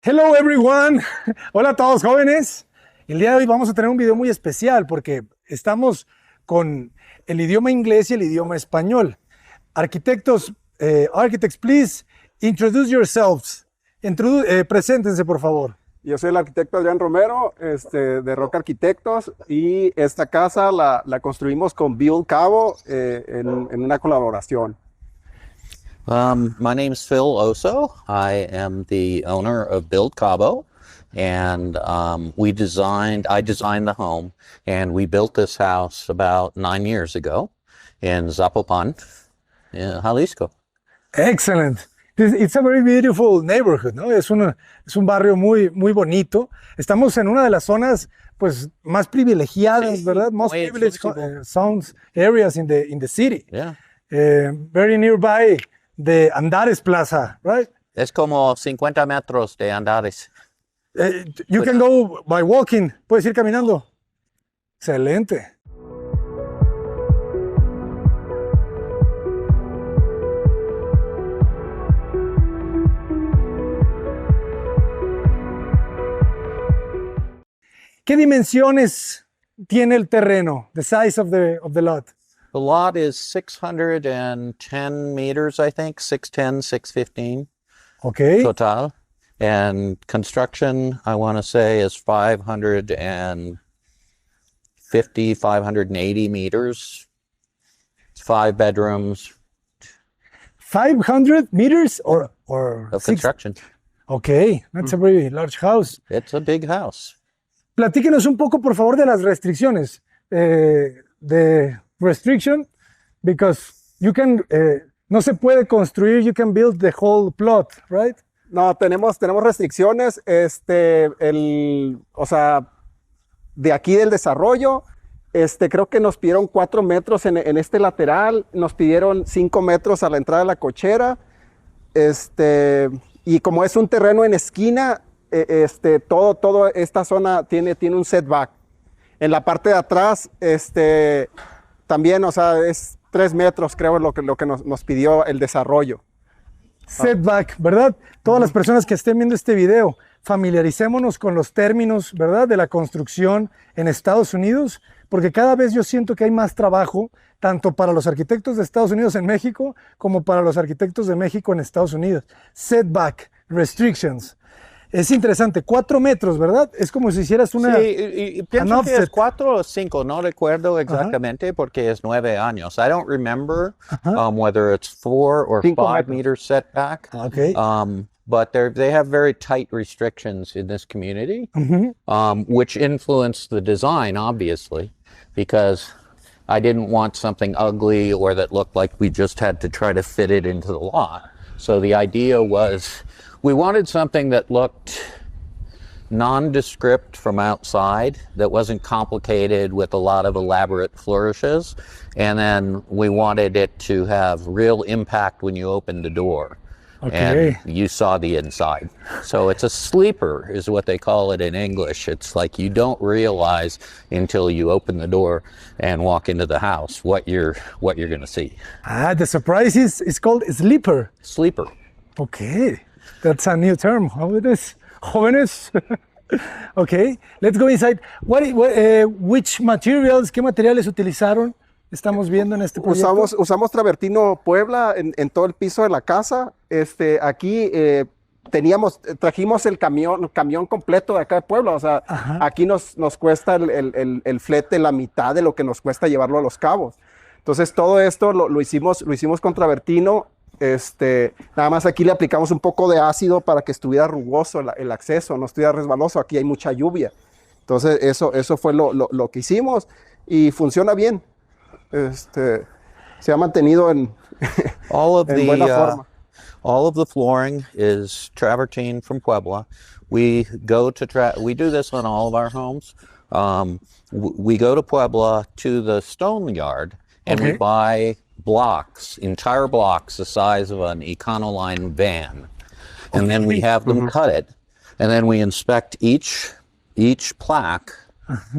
Hello everyone. Hola a todos jóvenes. El día de hoy vamos a tener un video muy especial porque estamos con el idioma inglés y el idioma español. Arquitectos, architects, please introduce yourselves. Preséntense, por favor. Yo soy el arquitecto Adrián Romero, de Roca Arquitectos, y esta casa la construimos con Build Cabo en una colaboración. My name's Phil Oso. I am the owner of Build Cabo, and I designed the home, and we built this house about 9 years ago in Zapopan, in Jalisco. Excellent. It's a very beautiful neighborhood, ¿no? Es un barrio muy bonito. Estamos en una de las zonas pues más privilegiadas, Sí, ¿verdad? Most muy privileged exclusivo. zones, areas in the city. Yeah. Very nearby the Andares Plaza, right? Es como 50 metros de Andares. You can go by walking. Puedes ir caminando. Excelente. ¿Qué dimensiones tiene el terreno? The size of the lot. The lot is 610 meters, I think, 610, 615 Okay. total. And construction, I want to say, is 550, 580 meters. It's 5 bedrooms 500 meters or of six? construction. Okay, that's a very large house. It's a big house. Platíquenos un poco, por favor, de las restricciones. The restriction, because you can, no se puede construir, you can build the whole plot, right? No, tenemos restricciones, o sea, de aquí del desarrollo, creo que nos pidieron 4 metros en este lateral, nos pidieron 5 metros a la entrada de la cochera, y como es un terreno en esquina, todo esta zona tiene un setback. En la parte de atrás, también, o sea, es 3 metros, creo, lo que nos pidió el desarrollo. Setback, ¿verdad? Todas las personas que estén viendo este video, familiaricémonos con los términos, ¿verdad? De la construcción en Estados Unidos, porque cada vez yo siento que hay más trabajo, tanto para los arquitectos de Estados Unidos en México, como para los arquitectos de México en Estados Unidos. Setback, restrictions. Es interesante, 4 metros, ¿verdad? Es como si hicieras una... Sí, y pienso que es 4 o 5, no recuerdo exactamente porque es 9 años. I don't remember whether it's 4 or 5 meters setback. Okay. But they have very tight restrictions in this community, which influence the design, obviously, because I didn't want something ugly or that looked like we just had to try to fit it into the lot. So the idea was we wanted something that looked nondescript from outside, that wasn't complicated with a lot of elaborate flourishes, and then we wanted it to have real impact when you opened the door. Okay. And you saw the inside. So it's a sleeper is what they call it in English. It's like you don't realize until you open the door and walk into the house what you're going to see. The surprise is called sleeper. Sleeper. Okay, that's a new term. Jóvenes. Okay, let's go inside. Which materials, qué materiales utilizaron? Estamos viendo en este proyecto. Usamos travertino Puebla en todo el piso de la casa. Aquí trajimos el camión completo de acá de Puebla. O sea, aquí nos cuesta el flete la mitad de lo que nos cuesta llevarlo a Los Cabos. Entonces todo esto lo hicimos con travertino. Nada más aquí le aplicamos un poco de ácido para que estuviera rugoso el acceso, no estuviera resbaloso. Aquí hay mucha lluvia. Entonces eso fue lo que hicimos y funciona bien. Se ha mantenido en buena forma. All of the flooring is travertine from Puebla. We do this on all of our homes. We go to Puebla to the stone yard and we buy blocks, entire blocks the size of an Econoline van. And then we have them cut it. And then we inspect each plaque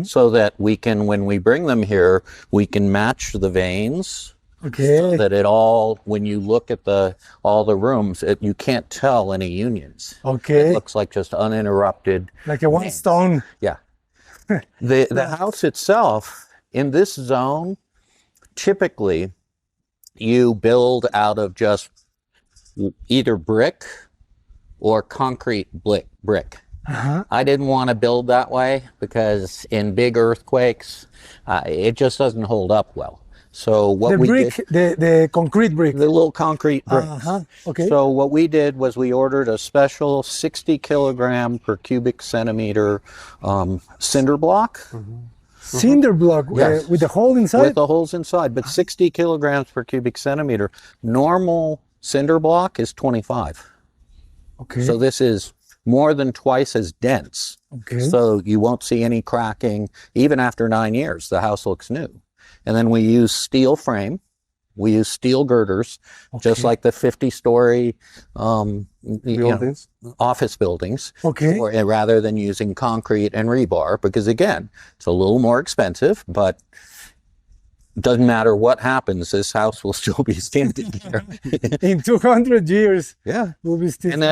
so that we can, when we bring them here, we can match the veins Okay. So that it all, when you look at all the rooms, you can't tell any unions. Okay. It looks like just uninterrupted. Like a one stone. Yeah. The house itself, in this zone, typically you build out of just either brick or concrete brick. I didn't want to build that way because in big earthquakes, it just doesn't hold up well. So what The we brick, did, the concrete brick. the little concrete bricks. Okay. So what we did was we ordered a special 60 kilogram per cubic centimeter cinder block. Cinder block Yes. with the hole inside. With the holes inside, but 60 kilograms per cubic centimeter. Normal cinder block is 25. Okay. So this is more than twice as dense. Okay. So you won't see any cracking. Even after 9 years, the house looks new. And then we use steel frame. We use steel girders, just like the 50-story Buildings. office buildings. Okay. Rather than using concrete and rebar, because again, it's a little more expensive, but doesn't matter what happens, this house will still be standing here. In 200 years, Yeah. we'll be still. And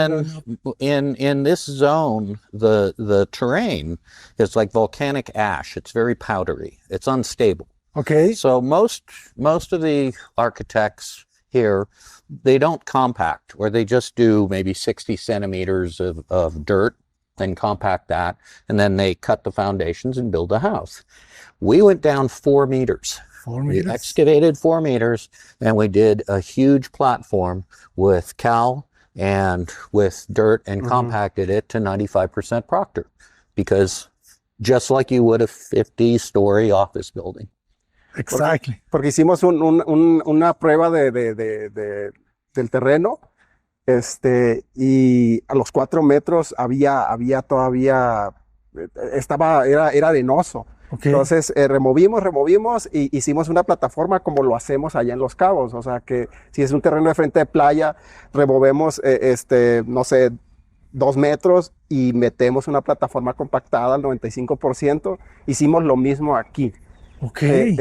then in this zone, the terrain is like volcanic ash. It's very powdery. It's unstable. Okay. So most of the architects here, they don't compact, or they just do maybe 60 centimeters of dirt and compact that, and then they cut the foundations and build a house. We went down 4 meters. 4 We meters. excavated 4 meters, and we did a huge platform with cal and with dirt and compacted it to 95% Proctor, because just like you would a 50-story office building. Exactly. Porque hicimos una prueba del terreno, y a los 4 metros había todavía, era arenoso. Okay. Entonces removimos y hicimos una plataforma como lo hacemos allá en Los Cabos. O sea que si es un terreno de frente de playa, removemos, no sé, 2 metros y metemos una plataforma compactada al 95%. Hicimos lo mismo aquí. Okay.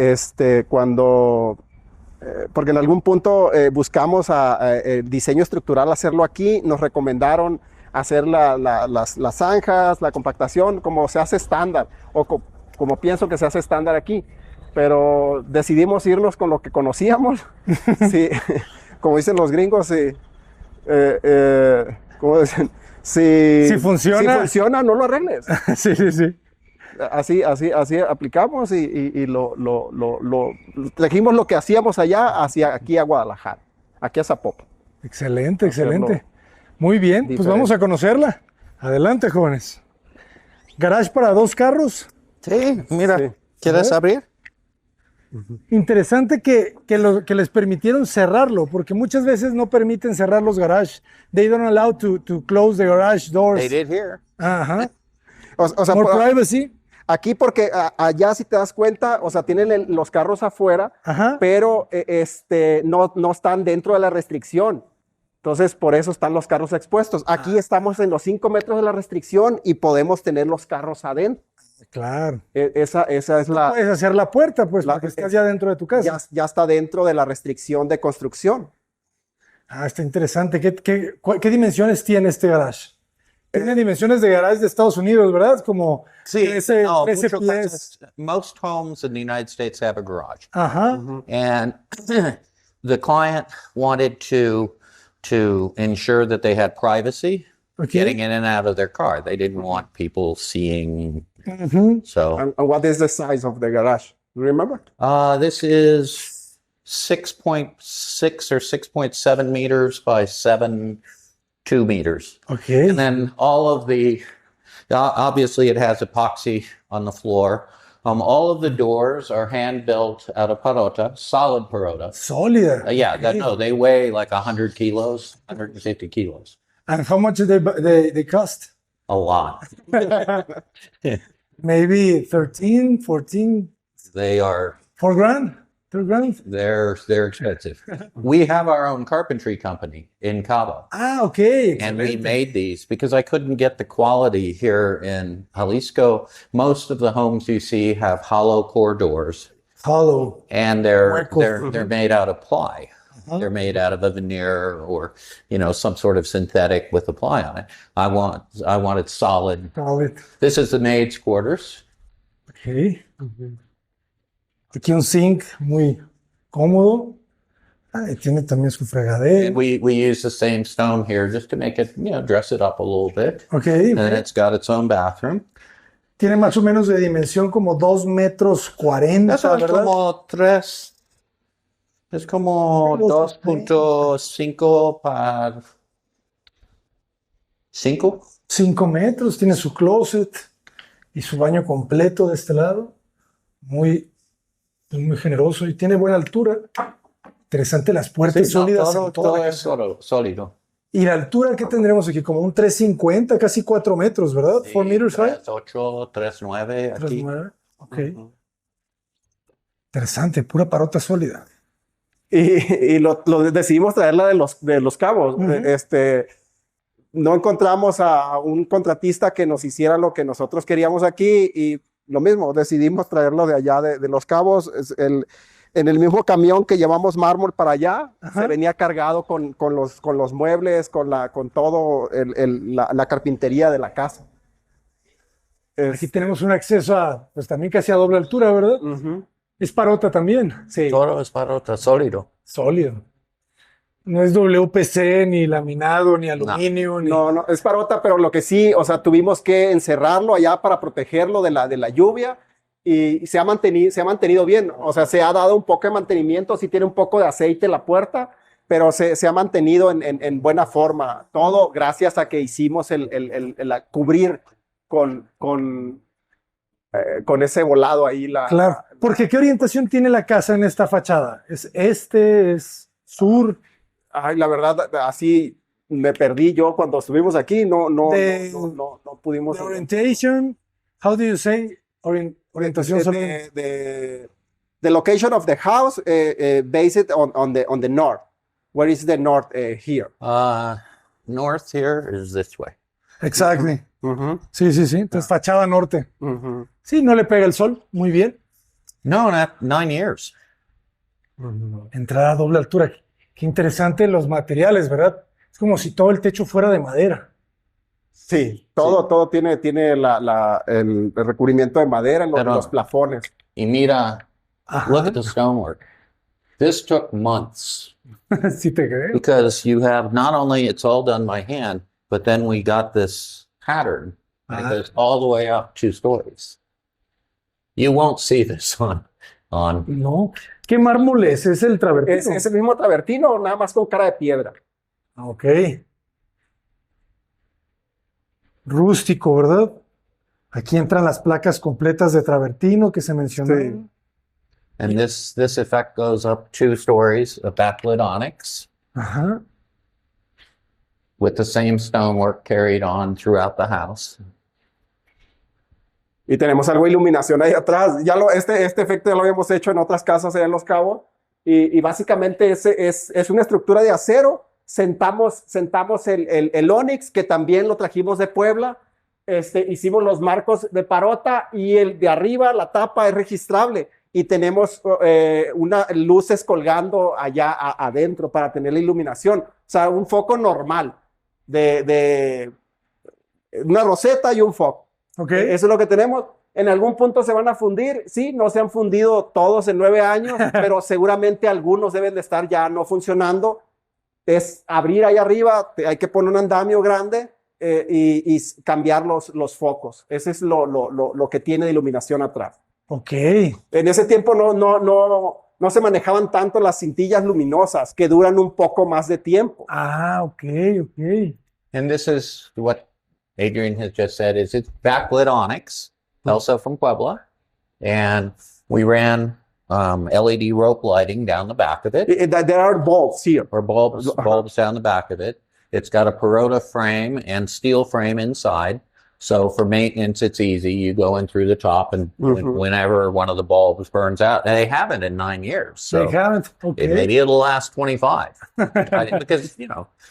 Porque en algún punto buscamos el diseño estructural, hacerlo aquí, nos recomendaron hacer las zanjas, la compactación, como se hace estándar, o como pienso que se hace estándar aquí, pero decidimos irnos con lo que conocíamos. Sí, como dicen los gringos, ¿cómo dicen? Si funciona. Si funciona, no lo arregles. Sí, sí, sí. Así aplicamos y trajimos lo que hacíamos allá hacia aquí a Guadalajara, aquí a Zapopan. Excelente, Hacerlo excelente. Muy bien, pues diferente. vamos a conocerla. Adelante, jóvenes. Garage para 2 carros. Sí, mira, Sí. ¿quieres abrir? Interesante que les permitieron cerrarlo, porque muchas veces no permiten cerrar los garages. They don't allow to close the garage doors. They did here. Ajá. O sea, More privacy. aquí porque allá si te das cuenta, o sea, tienen los carros afuera, Ajá. pero no están dentro de la restricción. Entonces, por eso están los carros expuestos. Aquí estamos en los 5 metros de la restricción y podemos tener los carros adentro. Claro. Esa es Puedes hacer la puerta, pues, la- porque estás ya dentro de tu casa. ya está dentro de la restricción de construcción. Ah, está interesante. ¿Qué dimensiones tiene este garage? Tiene dimensiones de garage de Estados Unidos, ¿verdad? Como 13 muchos pies. casas- most homes in the United States have a garage. Ajá. And the client wanted to ensure that they had privacy Okay. getting in and out of their car. They didn't want people seeing. Ujú. So And what is the size of the garage? You remember? this is 6.6 or 6.7 meters by 7.2 meters. Okay. And then all of obviously it has epoxy on the floor. All of the doors are hand built out of parota, solid parota. Sólida. No, they weigh like 100 kilos, 150 kilos. And how much do they cost? A lot. Maybe 13, 14, They are, 4 grand? 3 grand? they're expensive. We have our own carpentry company in Cabo. Ah, okay. And we Excelente. made these because I couldn't get the quality here in Jalisco. Most of the homes you see have hollow core doors. Hollow. and Huecos. they're made out of ply. They're made out of a veneer or some sort of synthetic with a ply on it. I want it solid. Solid. This is the maid's quarters. Ok. Aquí un zinc muy cómodo. Y tiene también su And fregadero. we use the same stone here just to make it, dress it up a little bit. Ok. And then it's got its own bathroom. Tiene más o menos de dimensión como 2 metros 40, Eso es ¿verdad? como 3. Es como 2.5 par 5. 5 metros. Tiene su closet y su baño completo de este lado. Muy generoso y tiene buena altura. Interesante las puertas sólidas. en toda Todo la es casa. sólido. Y la altura que tendremos aquí, como un 350, casi 4 metros, ¿verdad? 4 meters high. 3.8, 3.9 aquí. 3.9. Ok. Interesante, pura parota sólida. Y lo decidimos traerla de los Cabos. No encontramos a un contratista que nos hiciera lo que nosotros queríamos aquí y lo mismo, decidimos traerlo de allá de Los Cabos. En el mismo camión que llevamos mármol para allá, se venía cargado con los muebles, con todo la carpintería de la casa. Aquí tenemos un acceso a, pues también casi a doble altura, ¿verdad? Es parota también. Sí. Todo es parota, sólido. Sólido. No es WPC, ni laminado, ni aluminio, ni... No, es parota, pero lo que sí, o sea, tuvimos que encerrarlo allá para protegerlo de la lluvia y se ha mantenido bien. O sea, se ha dado un poco de mantenimiento, sí tiene un poco de aceite la puerta, pero se ha mantenido en buena forma. Todo gracias a que hicimos cubrir con ese volado ahí. Claro, porque ¿qué orientación tiene la casa en esta fachada? ¿Es este, es sur? Ay, la verdad, así me perdí yo cuando estuvimos aquí, no pudimos. The orientation, how do you say orientación? The location of the house based on the north. Where is the north here? North here is this way. Exactly. Sí. Entonces, fachada norte. Sí, no le pega el sol. Muy bien. No, not 9 years. Entrada a doble altura. Qué interesante los materiales, ¿verdad? Es como si todo el techo fuera de madera. Sí, todo tiene el recubrimiento de madera en los plafones. Y mira, look at the stonework. This took months. Sí te creo. Because you have not only it's all done by hand, but then we got this pattern that goes all the way up 2 stories. You won't see this on. No. ¿Qué mármol es? ¿Es el travertino? Es el mismo travertino, nada más con cara de piedra. Ok. Rústico, ¿verdad? Aquí entran las placas completas de travertino que se mencionaron. And this effect goes up 2 stories of backlit onyx. With the same stonework carried on throughout the house. Y tenemos algo de iluminación ahí atrás. Este efecto ya lo habíamos hecho en otras casas allá en Los Cabos. Y básicamente es una estructura de acero. Sentamos el ónix, que también lo trajimos de Puebla. Hicimos los marcos de parota y el de arriba, la tapa, es registrable. Y tenemos luces colgando allá adentro para tener la iluminación. O sea, un foco normal de una roseta y un foco. Okay. Eso es lo que tenemos. En algún punto se van a fundir. Sí, no se han fundido todos en 9 años, pero seguramente algunos deben de estar ya no funcionando. Es abrir ahí arriba, hay que poner un andamio grande y cambiar los focos. Ese es lo que tiene de iluminación atrás. Ok. En ese tiempo no se manejaban tanto las cintillas luminosas que duran un poco más de tiempo. Ok. And this is what Adrian has just said, is it's backlit onyx, also from Puebla. And we ran LED rope lighting down the back of it. There are bulbs here. Or bulbs down the back of it. It's got a Perota frame and steel frame inside. So for maintenance, it's easy. You go in through the top, and whenever one of the bulbs burns out, and they haven't in 9 years. So they haven't. Okay. Maybe it'll last 25. Because,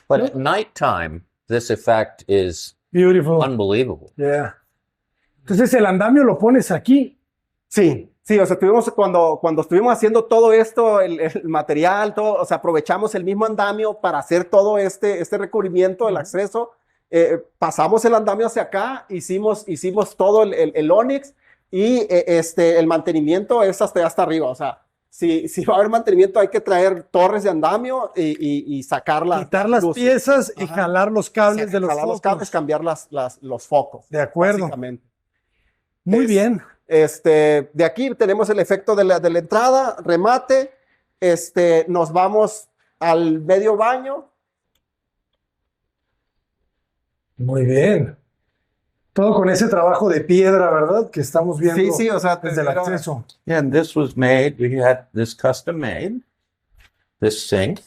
but at nighttime, this effect is beautiful, unbelievable. Yeah. Entonces el andamio lo pones aquí. Sí. Sí, o sea, cuando estuvimos haciendo todo esto, el material, todo, o sea, aprovechamos el mismo andamio para hacer todo este recubrimiento, el acceso. Pasamos el andamio hacia acá, hicimos todo el Onyx y el mantenimiento es hasta arriba. O sea, si va a haber mantenimiento, hay que traer torres de andamio y sacarlas. Quitar las piezas y jalar los cables de los jalar focos. los cables, cambiar los focos. De acuerdo. Básicamente. Muy bien. De aquí tenemos el efecto de la entrada, remate. Nos vamos al medio baño. Muy bien. Todo con ese trabajo de piedra, ¿verdad? Que estamos viendo Sí, o sea, desde el acceso. Yeah, and this was made, we had this custom made, this sink,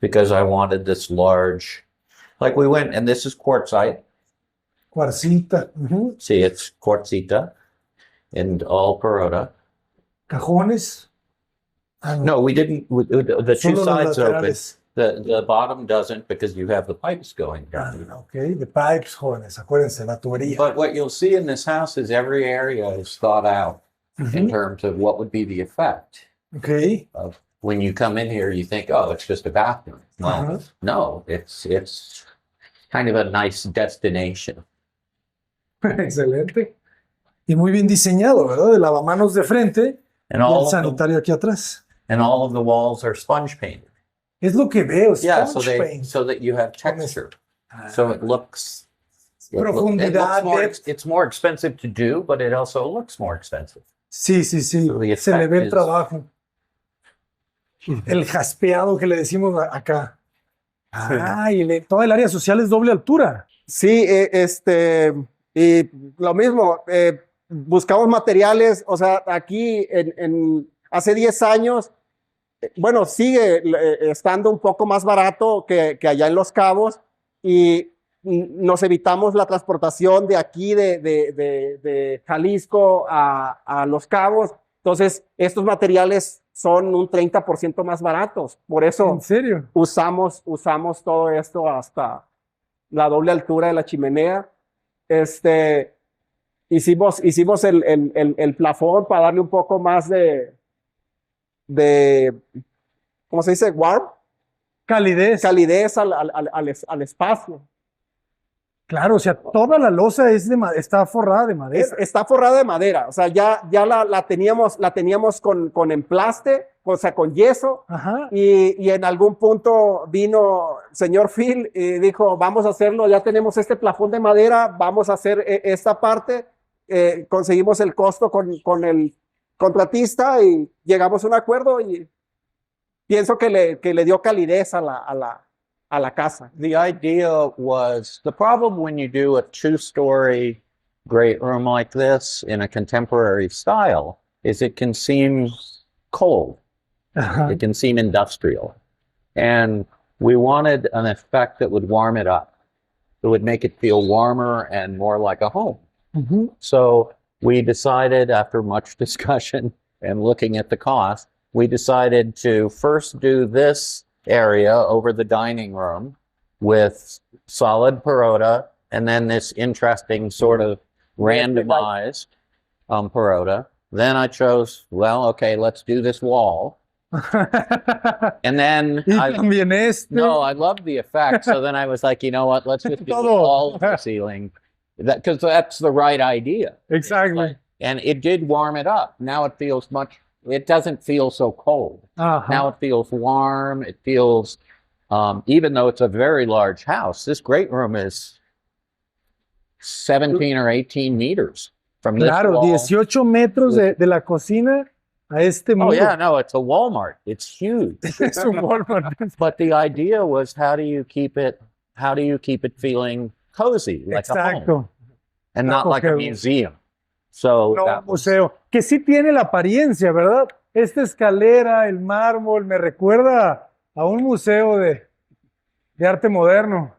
because I wanted this large, like we went, and this is quartzite. Cuarcita. See, it's quartzita and all Perota. Cajones. Ah, No, we didn't, the two Solo los sides open. laterales. The bottom doesn't because you have the pipes going Ah, down. ok, the pipes, jóvenes, acuérdense, la tubería. But what you'll see in this house is every area is thought out in terms of what would be the effect Ok. of when you come in here, you think, oh, it's just a bathroom. Well, Uh-huh. no, it's kind of a nice destination. Excelente. Y muy bien diseñado, ¿verdad? El lavamanos de frente And y el all, of the, sanitario aquí atrás. and all of the walls are sponge painted. Es lo que veo, Yeah, sponge paint. so that you have texture. So it looks Profundidad, depth. it's more expensive to do, but it also looks more expensive. Sí, sí, sí. So the Se le ve el effect is- trabajo. El jaspeado que le decimos acá. Ah, y toda el área social es doble altura. Sí, y lo mismo, buscamos materiales, o sea, aquí hace 10 años, bueno, sigue estando un poco más barato que allá en Los Cabos y nos evitamos la transportación de aquí, de Jalisco a Los Cabos. Entonces, estos materiales son un 30% más baratos. Por eso ¿En serio? usamos todo esto hasta la doble altura de la chimenea. Hicimos el plafón para darle un poco más de ¿cómo se dice? Warm, Calidez. calidez al espacio. Claro, o sea, toda la losa está forrada de madera. Está forrada de madera, o sea, ya la teníamos con emplaste, o sea, con yeso. Ajá. Y en algún punto vino señor Phil y dijo, vamos a hacerlo, ya tenemos este plafón de madera, vamos a hacer esta parte. Conseguimos el costo con el contratista y llegamos a un acuerdo y pienso que le dio calidez a la casa. The idea was the problem when you do a two-story great room like this in a contemporary style is it can seem cold. Ajá. It can seem industrial. And we wanted an effect that would warm it up. It would make it feel warmer and more like a home. Ujú. So we decided, after much discussion and looking at the cost, we decided to first do this area over the dining room with solid Perota and then this interesting sort of randomized Perota. Then I chose, well, okay, let's do this wall. And then Y también no, I loved the effect. So then I was like, you know what? Let's just do Todo. all of the ceiling. Because that's the right idea. Exactly. And it did warm it up. Now it feels it doesn't feel so cold. Ajá. Now it feels warm. It feels, even though it's a very large house, this great room is 17 or 18 meters from this Claro, wall. 18 metros de la cocina a este Oh muro. yeah, no, it's a Walmart. It's huge. Es un Walmart. But the idea was how do you keep it feeling cozy, like a home, Exacto. and not like a Okay. museum. So No, that un was- museo. Que sí tiene la apariencia, ¿verdad? Esta escalera, el mármol, me recuerda a un museo de arte moderno.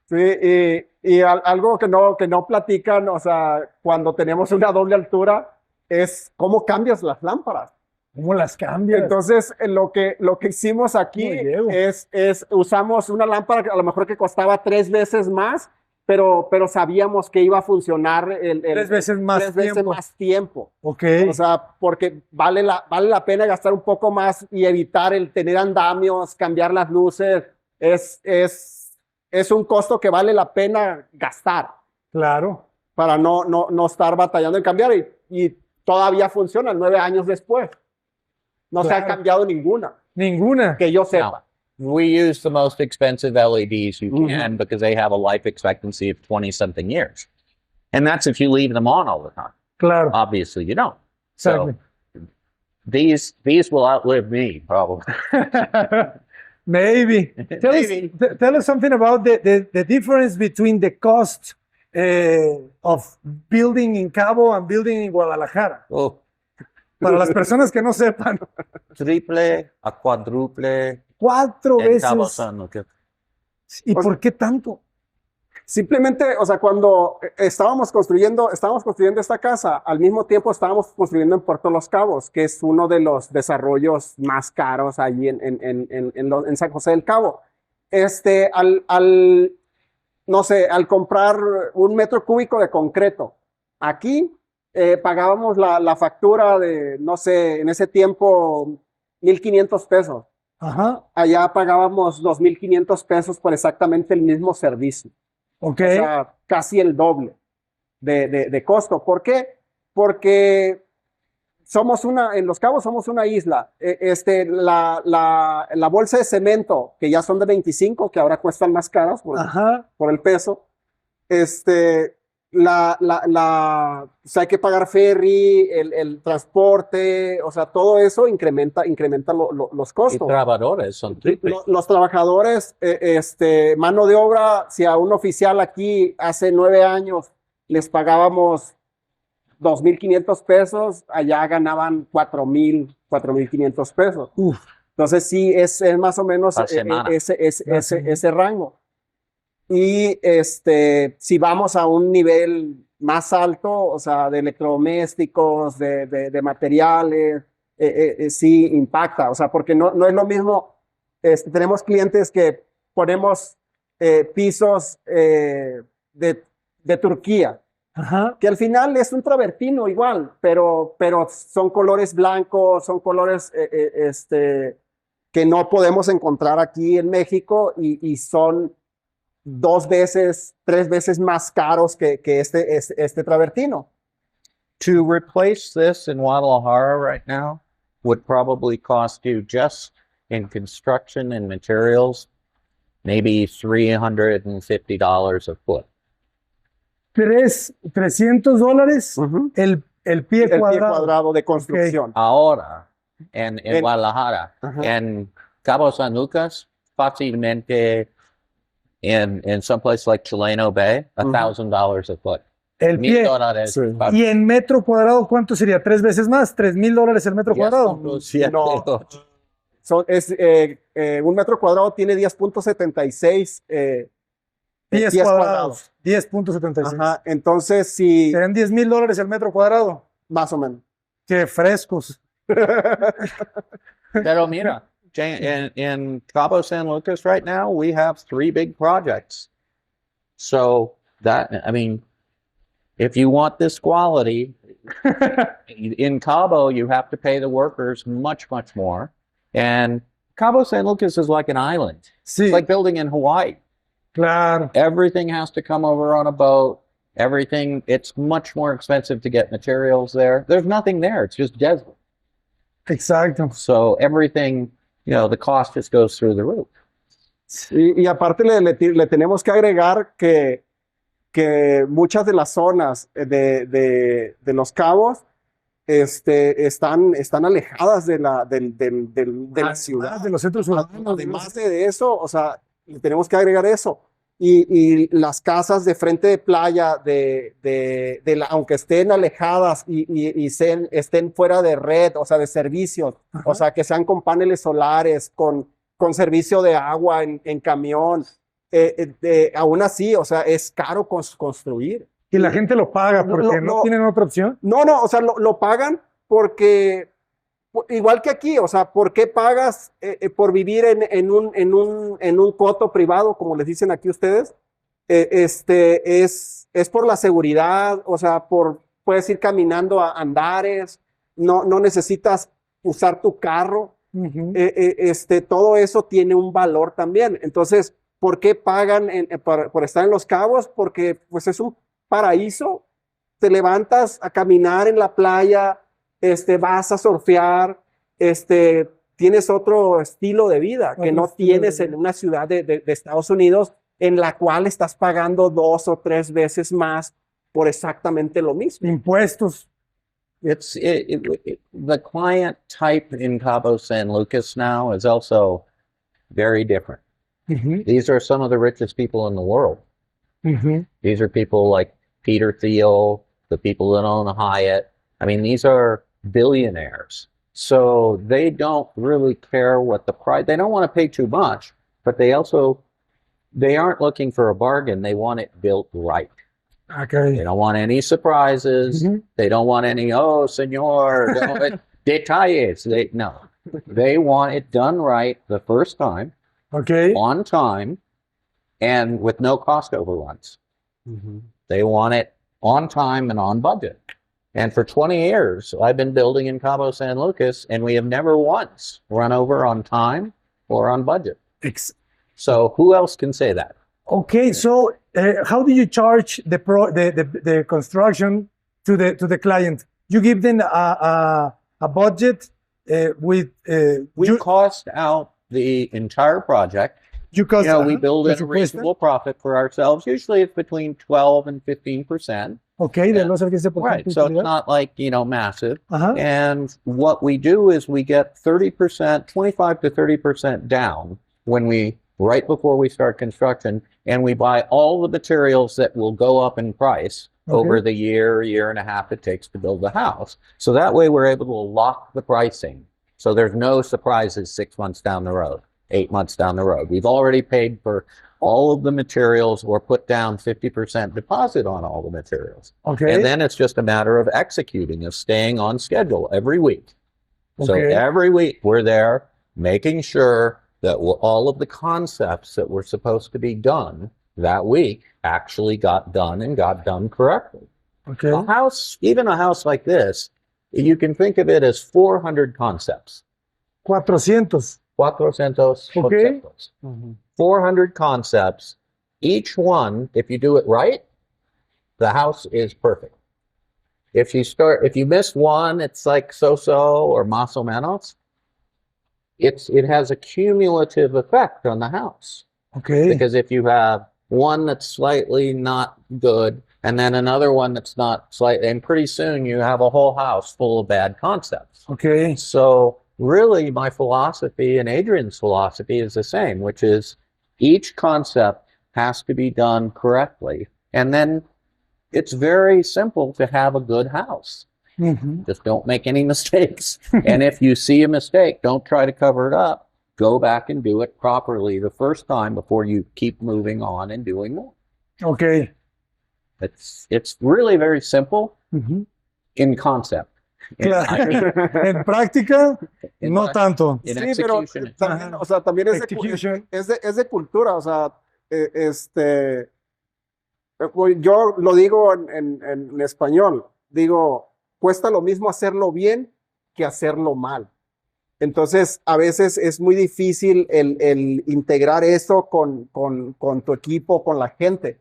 Sí, y algo que no platican, o sea, cuando tenemos una doble altura, es cómo cambias las lámparas. ¿Cómo las cambias? Entonces, lo que hicimos aquí No llego. es usamos una lámpara que a lo mejor que costaba 3 veces más, pero sabíamos que iba a funcionar Tres veces más tiempo. Ok. O sea, porque vale la pena gastar un poco más y evitar el tener andamios, cambiar las luces. Es un costo que vale la pena gastar. Claro. Para no estar batallando en cambiar. Y todavía funciona 9 años después. No se ha cambiado ninguna. Ninguna. Que yo sepa. We use the most expensive LEDs you can because they have a life expectancy of 20-something years. And that's if you leave them on all the time. Claro. Obviously, you don't. Exactly. So these will outlive me, probably. Maybe. Tell us something about the difference between the cost of building in Cabo and building in Guadalajara. Oh, Para las personas que no sepan. triple a cuádruple 4 en Cabo veces. San Lucas. ¿Y por qué tanto? Simplemente, o sea, cuando estábamos construyendo esta casa, al mismo tiempo estábamos construyendo en Puerto Los Cabos, que es uno de los desarrollos más caros allí en San José del Cabo. No sé, al comprar 1 metro cúbico de concreto, aquí pagábamos la factura de, no sé, en ese tiempo, 1,500 pesos. Ajá. Allá pagábamos 2,500 pesos por exactamente el mismo servicio. Ok. O sea, casi el doble de costo. ¿Por qué? Porque en Los Cabos somos una isla. La bolsa de cemento, que ya son de 25, que ahora cuestan más caras por el peso, o sea, hay que pagar ferry, el transporte, o sea, todo eso incrementa los Y costos. trabajadores son triple. Los trabajadores, mano de obra, si a un oficial aquí hace 9 años les pagábamos 2,500 pesos, allá ganaban 4,500 pesos. Uf. Entonces sí, es más o menos ese rango. Y si vamos a un nivel más alto, o sea, de electrodomésticos, de materiales, sí impacta, o sea, porque no es lo mismo. Tenemos clientes que ponemos pisos de Turquía, Ajá. que al final es un travertino igual, pero son colores blancos, son colores que no podemos encontrar aquí en México y son 2 veces, 3 veces más caros que este travertino. To replace this in Guadalajara right now would probably cost you just in construction and materials, maybe $350 a foot. $300 el pie El cuadrado. pie cuadrado de construcción. Ahora, en Guadalajara, en Cabo San Lucas, fácilmente in some place like Chileno Bay, $1,000 a foot. El pie. $1,000. Sí. ¿Y en metro cuadrado cuánto sería? 3 veces más, $3,000 el metro cuadrado. No. 1 metro cuadrado tiene 10.76 Pies cuadrados. 10.76. Ajá, entonces sí, Serían $10,000 el metro cuadrado. más o menos. Qué frescos. Pero mira, in Cabo San Lucas right now, we have 3 big projects. So I mean, if you want this quality, in Cabo, you have to pay the workers much, much more. And Cabo San Lucas is like an island. Sí, It's like building in Hawaii. claro. Everything has to come over on a boat. It's much more expensive to get materials there. There's nothing there. It's just desert. Exacto. So everything, the cost just goes through the roof. Y aparte le tenemos que agregar que muchas de las zonas de Los Cabos están alejadas de la ciudad. De los centros urbanos. Además de eso, o sea, le tenemos que agregar eso. Y las casas de frente de playa, aunque estén alejadas y estén fuera de red, o sea, de servicios, o sea, que sean con paneles solares, con servicio de agua en camión, aún así, o sea, es caro construir. Y la gente lo paga porque no tienen otra opción. No, o sea, lo pagan porque, igual que aquí, o sea, ¿por qué pagas por vivir en un coto privado, como les dicen aquí ustedes? es por la seguridad, o sea, puedes ir caminando a andares, no necesitas usar tu carro. Todo eso tiene un valor también. Entonces, ¿por qué pagan por estar en Los Cabos? Porque pues es un paraíso. Te levantas a caminar en la playa, vas a surfear, tienes otro estilo de vida que no tienes en una ciudad de Estados Unidos, en la cual estás pagando 2 o 3 veces más por exactamente lo mismo. Impuestos. The client type in Cabo San Lucas now is also very different. These are some of the richest people in the world. These are people like Peter Thiel, the people that own a Hyatt. I mean, these are billionaires. So they don't really care what the price, they don't want to pay too much, but they aren't looking for a bargain. They want it built right. Okay. They don't want any surprises. They don't want any, oh, senor, detalles. No. They want it done right the first time, Okay. on time, and with no cost overruns. They want it on time and on budget. And for 20 years, I've been building in Cabo San Lucas, and we have never once run over on time or on budget. So who else can say that? Okay, so how do you charge the construction to the client? You give them a budget with we cost out the entire project. You cost, we build in a reasonable profit for ourselves. Usually it's between 12 and 15%. Okay, right. So it's not like, massive. And what we do is we get 30%, 25 to 30% down right before we start construction, and we buy all the materials that will go up in price over the year and a half it takes to build the house. So that way we're able to lock the pricing. So there's no surprises 6 months down the road, 8 months down the road. We've already paid for all of the materials or put down 50% deposit on all the materials. Okay. And then it's just a matter of executing, of staying on schedule every week. So every week we're there making sure that all of the concepts that were supposed to be done that week actually got done and got done correctly. Okay. Even a house like this, you can think of it as 400 concepts. 400. 400 conceptos. 400 concepts. Each one, if you do it right, the house is perfect. If you miss one, it's like so-so or más o menos. It has a cumulative effect on the house. Okay. Because if you have one that's slightly not good, and then another one that's not slightly, and pretty soon you have a whole house full of bad concepts. Okay. So really my philosophy and Adrian's philosophy is the same, which is each concept has to be done correctly. And then it's very simple to have a good house. Just don't make any mistakes. And if you see a mistake, don't try to cover it up. Go back and do it properly the first time before you keep moving on and doing more. Okay. It's really very simple in concept. En práctica, no tanto. In sí, pero también, o sea, también es de cultura, o sea, yo lo digo en español, digo, cuesta lo mismo hacerlo bien que hacerlo mal. Entonces, a veces es muy difícil el integrar eso con tu equipo, con la gente,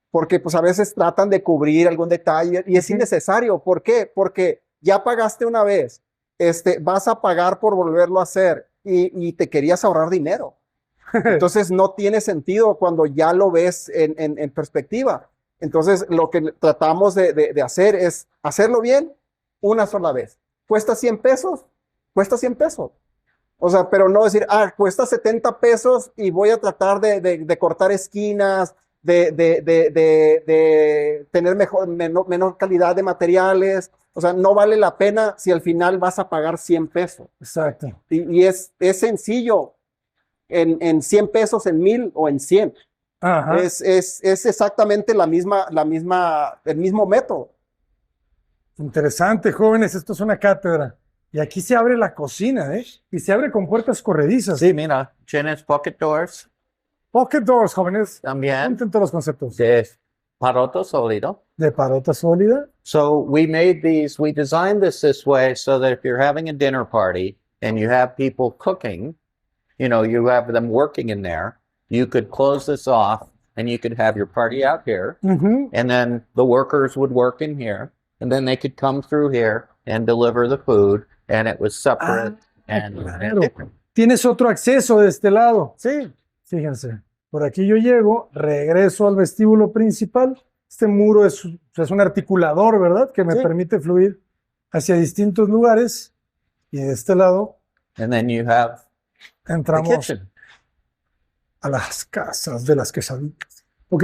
porque pues a veces tratan de cubrir algún detalle y es innecesario. ¿Por qué? Porque ya pagaste una vez, vas a pagar por volverlo a hacer y te querías ahorrar dinero. Entonces, no tiene sentido cuando ya lo ves en perspectiva. Entonces, lo que tratamos de hacer es hacerlo bien una sola vez. ¿Cuesta 100 pesos? Cuesta 100 pesos. O sea, pero no decir, cuesta 70 pesos y voy a tratar de cortar esquinas, de tener menor calidad de materiales. O sea, no vale la pena si al final vas a pagar 100 pesos. Exacto. Y es sencillo en 100 pesos, en 1000 o en 100. Ajá. Es exactamente el mismo método. Interesante, jóvenes, esto es una cátedra. Y aquí se abre la cocina, ¿eh? Y se abre con puertas corredizas. Sí, mira, tienes pocket doors. Pocket doors, jóvenes. También Cuenten todos los conceptos. de paroto sólido. De parota sólida. So we designed this way so that if you're having a dinner party and you have people cooking, you have them working in there, you could close this off and you could have your party out here. And then the workers would work in here and then they could come through here and deliver the food and it was separate and different. Tienes otro acceso de este lado. Sí. Fíjense, por aquí yo llego, regreso al vestíbulo principal. Este muro es un articulador, ¿verdad? Que me permite fluir hacia distintos lugares. Y de este lado And then you have the entramos kitchen. a las casas de las quesadillas. ¿Ok?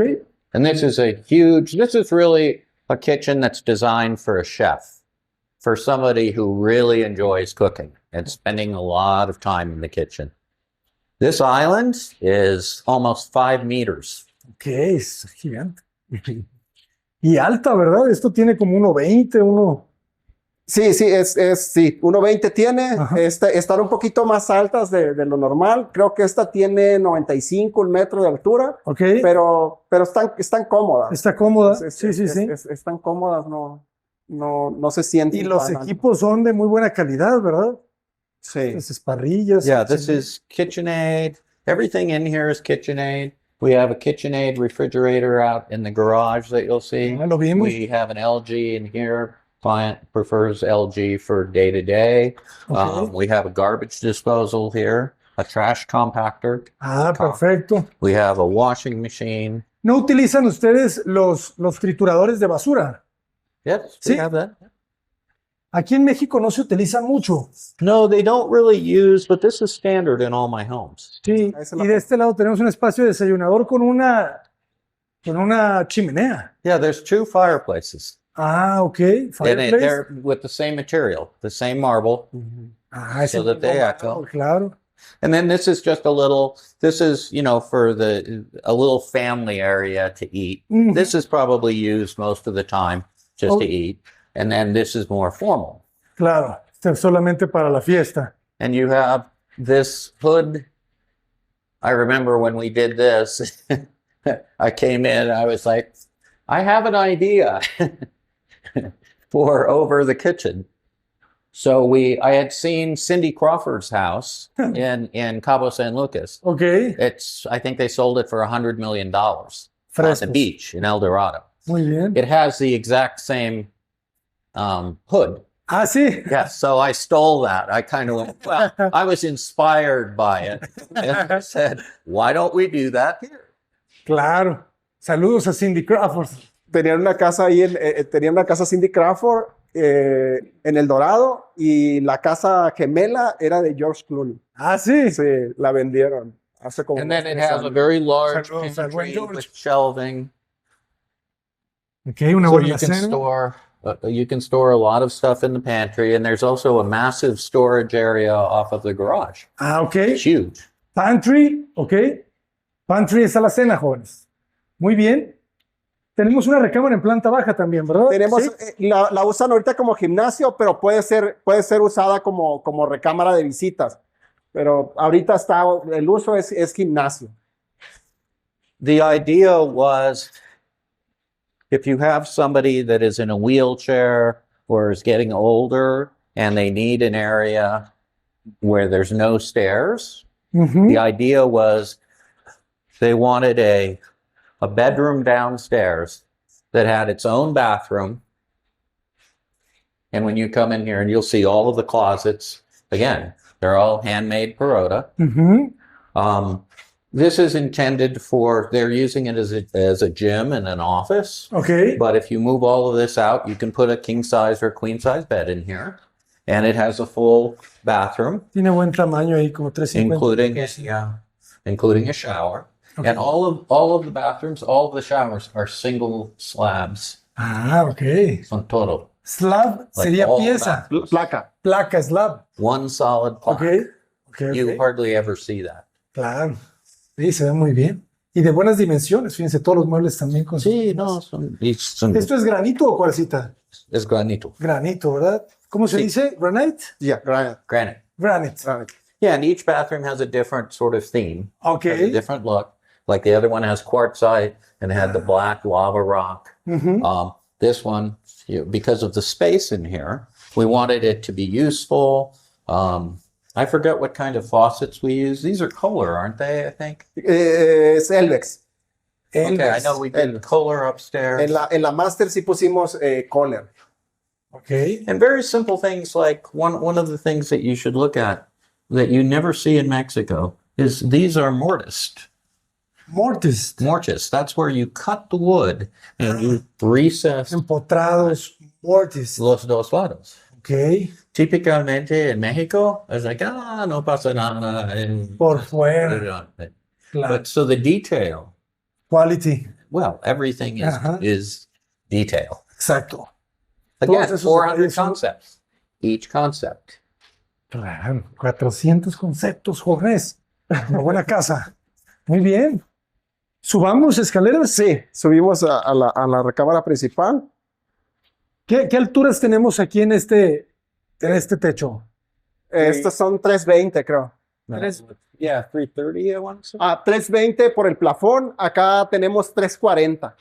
And this is really a kitchen that's designed for a chef, for somebody who really enjoys cooking and spending a lot of time in the kitchen. This island is almost 5 meters. Ok, es gigante. Y alta, ¿verdad? Esto tiene como 1.20, Sí, 1.20 tiene. Ajá. Están un poquito más altas de lo normal. Creo que esta tiene 95, 1 metro de altura. Ok. Pero están cómodas. Está cómoda. Sí. Están cómodas, no se sienten. Y los tan- equipos son de muy buena calidad, ¿verdad? Sí. Las parrillas. Yeah, this is KitchenAid. Everything in here is KitchenAid. We have a KitchenAid refrigerator out in the garage that you'll see. Ah, lo vimos. We have an LG in here. Client prefers LG for day to day. Ok. We have a garbage disposal here, a trash compactor. Ah, perfecto. We have a washing machine. ¿No utilizan ustedes los trituradores de basura? Yes, Sí. we have that. Aquí en México no se utilizan mucho. No, they don't really use, but this is standard in all my homes. Sí. Esa es la Y de este lado tenemos un espacio desayunador con una chimenea. Yeah, there's 2 fireplaces. Ah, ok. And Fireplace. they're with the same material, the same marble. Ah, ese so that they marco, echo. claro. And then this is just this is, for a little family area to eat. Mhm. This is probably used most of the time just Oh. to eat. And then this is more formal. Claro. Este es solamente para la fiesta. And you have this hood. I remember when we did this, I came in, I was like, I have an idea for over the kitchen. So I had seen Cindy Crawford's house in Cabo San Lucas. Ok. I think they sold it for $100 million on the Frescos. beach in El Dorado. Muy bien. It has the exact same hood. Ah, sí. Yeah, so I stole that. I kind of went, well, I was inspired by it. And I said, why don't we do that here? Claro. Saludos a Cindy Crawford. Tenían una casa ahí, tenían una casa Cindy Crawford en El Dorado y la casa gemela era de George Clooney. Ah, sí. Sí, la vendieron hace como And then unos it 3 has a años. very large Saludos al buen pantry George. with shelving. Ok, una So buena you can cena. store a lot of stuff in the pantry, and there's also a massive storage area off of the garage. Ah, ok. It's huge. Pantry, ok. Pantry es a la cena, jóvenes. Muy bien. Tenemos una recámara en planta baja también, ¿verdad? Tenemos, Sí. la usan ahorita como gimnasio, pero puede ser usada como recámara de visitas. Pero ahorita el uso es gimnasio. The idea was if you have somebody that is in a wheelchair or is getting older and they need an area where there's no stairs, Ujú. the idea was they wanted a bedroom downstairs that had its own bathroom. And when you come in here and you'll see all of the closets, again, they're all handmade Perota. Ujú. This is intended they're using it as a gym and an office. Ok. But if you move all of this out, you can put a king size or queen size bed in here. And it has a full bathroom, Tiene buen tamaño ahí, como 350. including a shower. Okay. And all of the bathrooms, all of the showers are single slabs. Ah, ok. Son todo. Slab Like sería all pieza. Placa. Placa, slab. One solid Ok. plaque. Ok, You ok. hardly ever see that. Claro. Sí, se ve muy bien. Y de buenas dimensiones, fíjense, todos los muebles también con Sí, no, ¿Esto es granito o cuarcita? es granito. Granito, ¿verdad? ¿Cómo se Sí. dice? ¿Granite? Yeah, right. Granite. Granite. Right. Yeah, and each bathroom has a different sort of theme, Ok. has a different look. Like the other one has quartzite and had the black lava rock. This one, because of the space in here, we wanted it to be useful. I forget what kind of faucets we use. These are Kohler, aren't they, I think? Es Elvex. Okay, I know we did Kohler upstairs. En la Master sí pusimos Kohler. Okay. And very simple things like one of the things that you should look at that you never see in Mexico is these are mortised. Mortis. That's where you cut the wood and you recess Empotrados, mortis. los dos lados. Okay. Típicamente en Mexico, es like, no pasa nada. Por fuera. Claro. But so the detail, Quality. well, everything is detail. Exacto. Again, Todos esos 400 detalles son- concepts. Each concept. Claro, 400 conceptos, jóvenes. Una buena casa. Muy bien. ¿Subamos escaleras? Sí, subimos a la recámara principal. ¿Qué alturas tenemos aquí en este techo? Estos son 320, creo. Yeah, 330, I want to say. 320 por el plafón. Acá tenemos 340.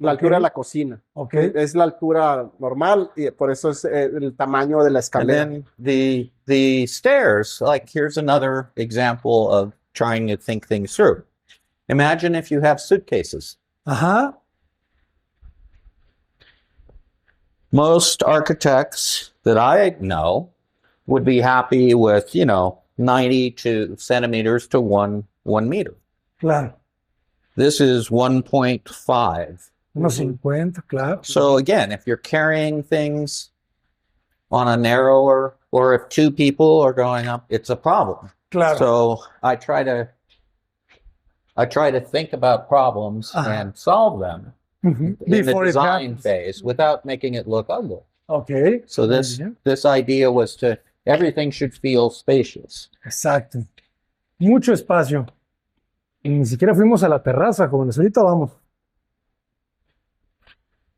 La altura de la cocina. Ok. Es la altura normal y por eso es el tamaño de la And escalera. then the stairs, like here's another example of trying to think things through. Imagine if you have suitcases. Ajá. Most architects that I know would be happy with, 90 centimeters to 1 meter. Claro. This is 1.5. Unos 50, claro. So again, if you're carrying things on a narrower, or if two people are going up, it's a problem. Claro. So I try to think about problems and solve them Ujú. in the Before it design happens. phase without making it look ugly. Ok. So this idea was everything should feel spacious. Exacto. Mucho espacio. Y ni siquiera fuimos a la terraza, jóvenes. Ahorita vamos.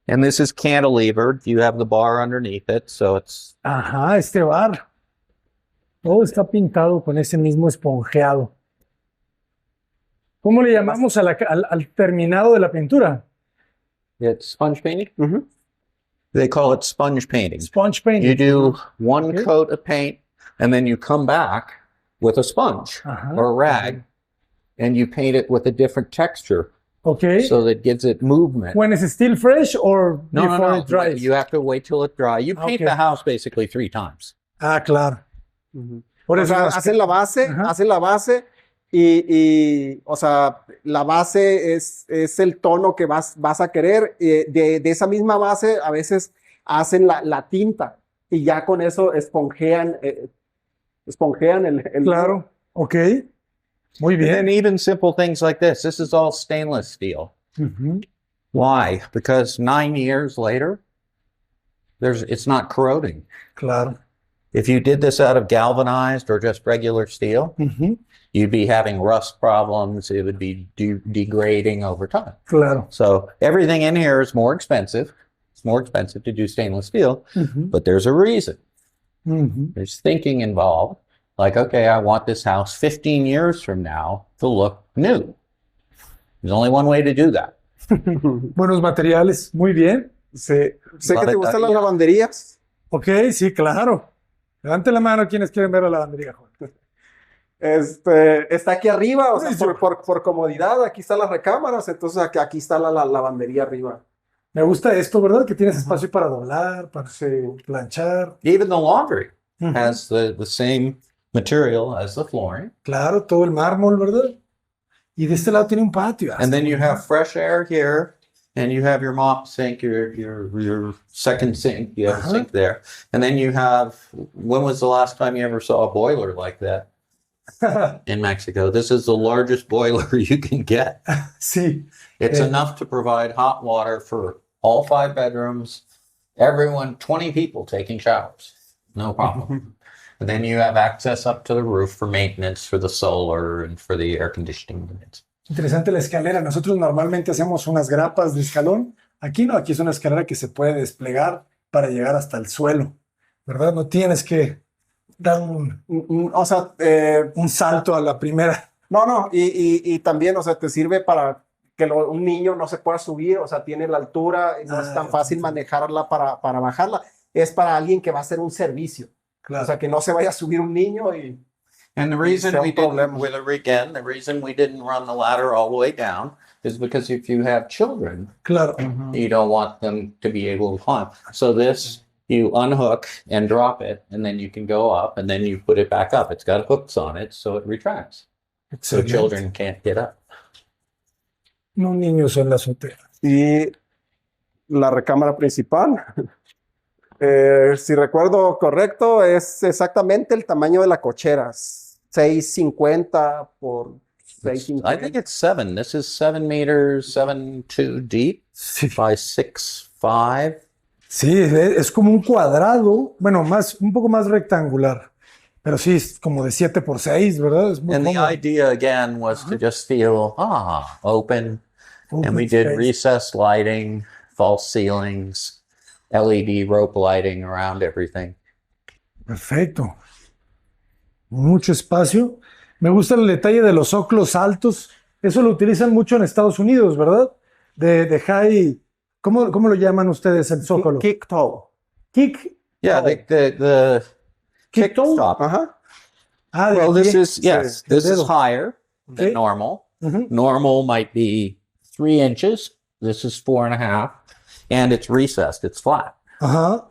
And this is cantilevered. You have the bar underneath it, so it's Ajá, este bar. Todo está pintado con ese mismo esponjeado. ¿Cómo le llamamos al terminado de la pintura? sponge painting. Ujú. They call it sponge painting. Sponge painting. You do one Okay. coat of paint, and then you come back with a sponge Ajá. or a rag, and you paint it with a different texture, Ok. so that gives it movement. When it's still fresh or No, before no. it dries? You have to wait till it dry. You paint Okay. the house basically 3 times. Ah, claro. Por O eso sea, los que- hacen la base y, o sea, la base es el tono que vas a querer. De esa misma base a veces hacen la tinta y ya con eso esponjean el Claro. Ok. Muy And then bien. even simple things like this. This is all stainless steel. Ujú. Why? Because 9 years later, it's not corroding. Claro. If you did this out of galvanized or just regular steel, Ujú. you'd be having rust problems. It would be degrading over time. Claro. So everything in here is more expensive. It's more expensive to do stainless steel, Ujú. but there's a reason. Ujú. There's thinking involved. Like, okay, I want this house 15 years from now to look new. There's only one way to do that. Buenos materiales. Muy bien. Sé que Vale, te gustan las Daría. lavanderías. Ok, sí, claro. Levante la mano quienes quieren ver a la lavandería, joven. Está aquí arriba, o sea, Sí, sí. por comodidad, aquí están las recámaras, entonces aquí está la lavandería arriba. Me gusta esto, ¿verdad? Que tienes espacio para doblar, para planchar. Even the laundry Ujú. has the same material as the flooring. Claro, todo el mármol, ¿verdad? Y de este lado tiene un patio. And then you have fresh air here, and you have your mop sink, your second sink. You have a sink there. And then you have, when was the last time you ever saw a boiler like that in Mexico? This is the largest boiler you can get. Sí. It's Yeah. enough to provide hot water for all 5 bedrooms, everyone, 20 people taking showers. No problem. And then you have access up to the roof for maintenance, for the solar, and for the air conditioning units. Interesante la escalera. Nosotros normalmente hacemos unas grapas de escalón. Aquí no, aquí es una escalera que se puede desplegar para llegar hasta el suelo, ¿verdad? No tienes que dar O sea, un salto a la primera No, no, y también, o sea, te sirve para que un niño no se pueda subir, o sea, tiene la altura, y no es tan fácil manejarla para bajarla. Es para alguien que va a hacer un servicio. Claro. O sea, que no se vaya a subir un niño y... And the reason sea we un problema. didn't, with again, the reason we didn't run the ladder all the way down is because if you have children, Claro. you don't want them to be able to climb. So this, you unhook and drop it, and then you can go up, and then you put it back up. It's got hooks on it, so it retracts. So Excelente. children can't get up. No niños en la azotea. Y la recámara principal, si recuerdo correcto, es exactamente el tamaño de la cochera, 650 por I 650. think it's 7. This is 7 meters, 7.2 deep Sí. by 6.5. Sí, es como un cuadrado, bueno, un poco más rectangular, pero sí, es como de 7 por 6, ¿verdad? Es muy And the cómodo. idea again was to just feel open. And we did Space. recessed lighting, false ceilings, LED rope lighting around everything. Perfecto. Mucho espacio. Me gusta el detalle de los zócalos altos. Eso lo utilizan mucho en Estados Unidos, ¿verdad? De high. ¿Cómo lo llaman ustedes el zócalo? Kick toe. Kick. Yeah, the Kick toe? top. Ajá. Ah, Well, de this pie. is, yes, del this is dedo. higher Okay. than normal. Ujú. Normal might be 3 inches. This is 4.5. And it's recessed, it's flat. Ajá.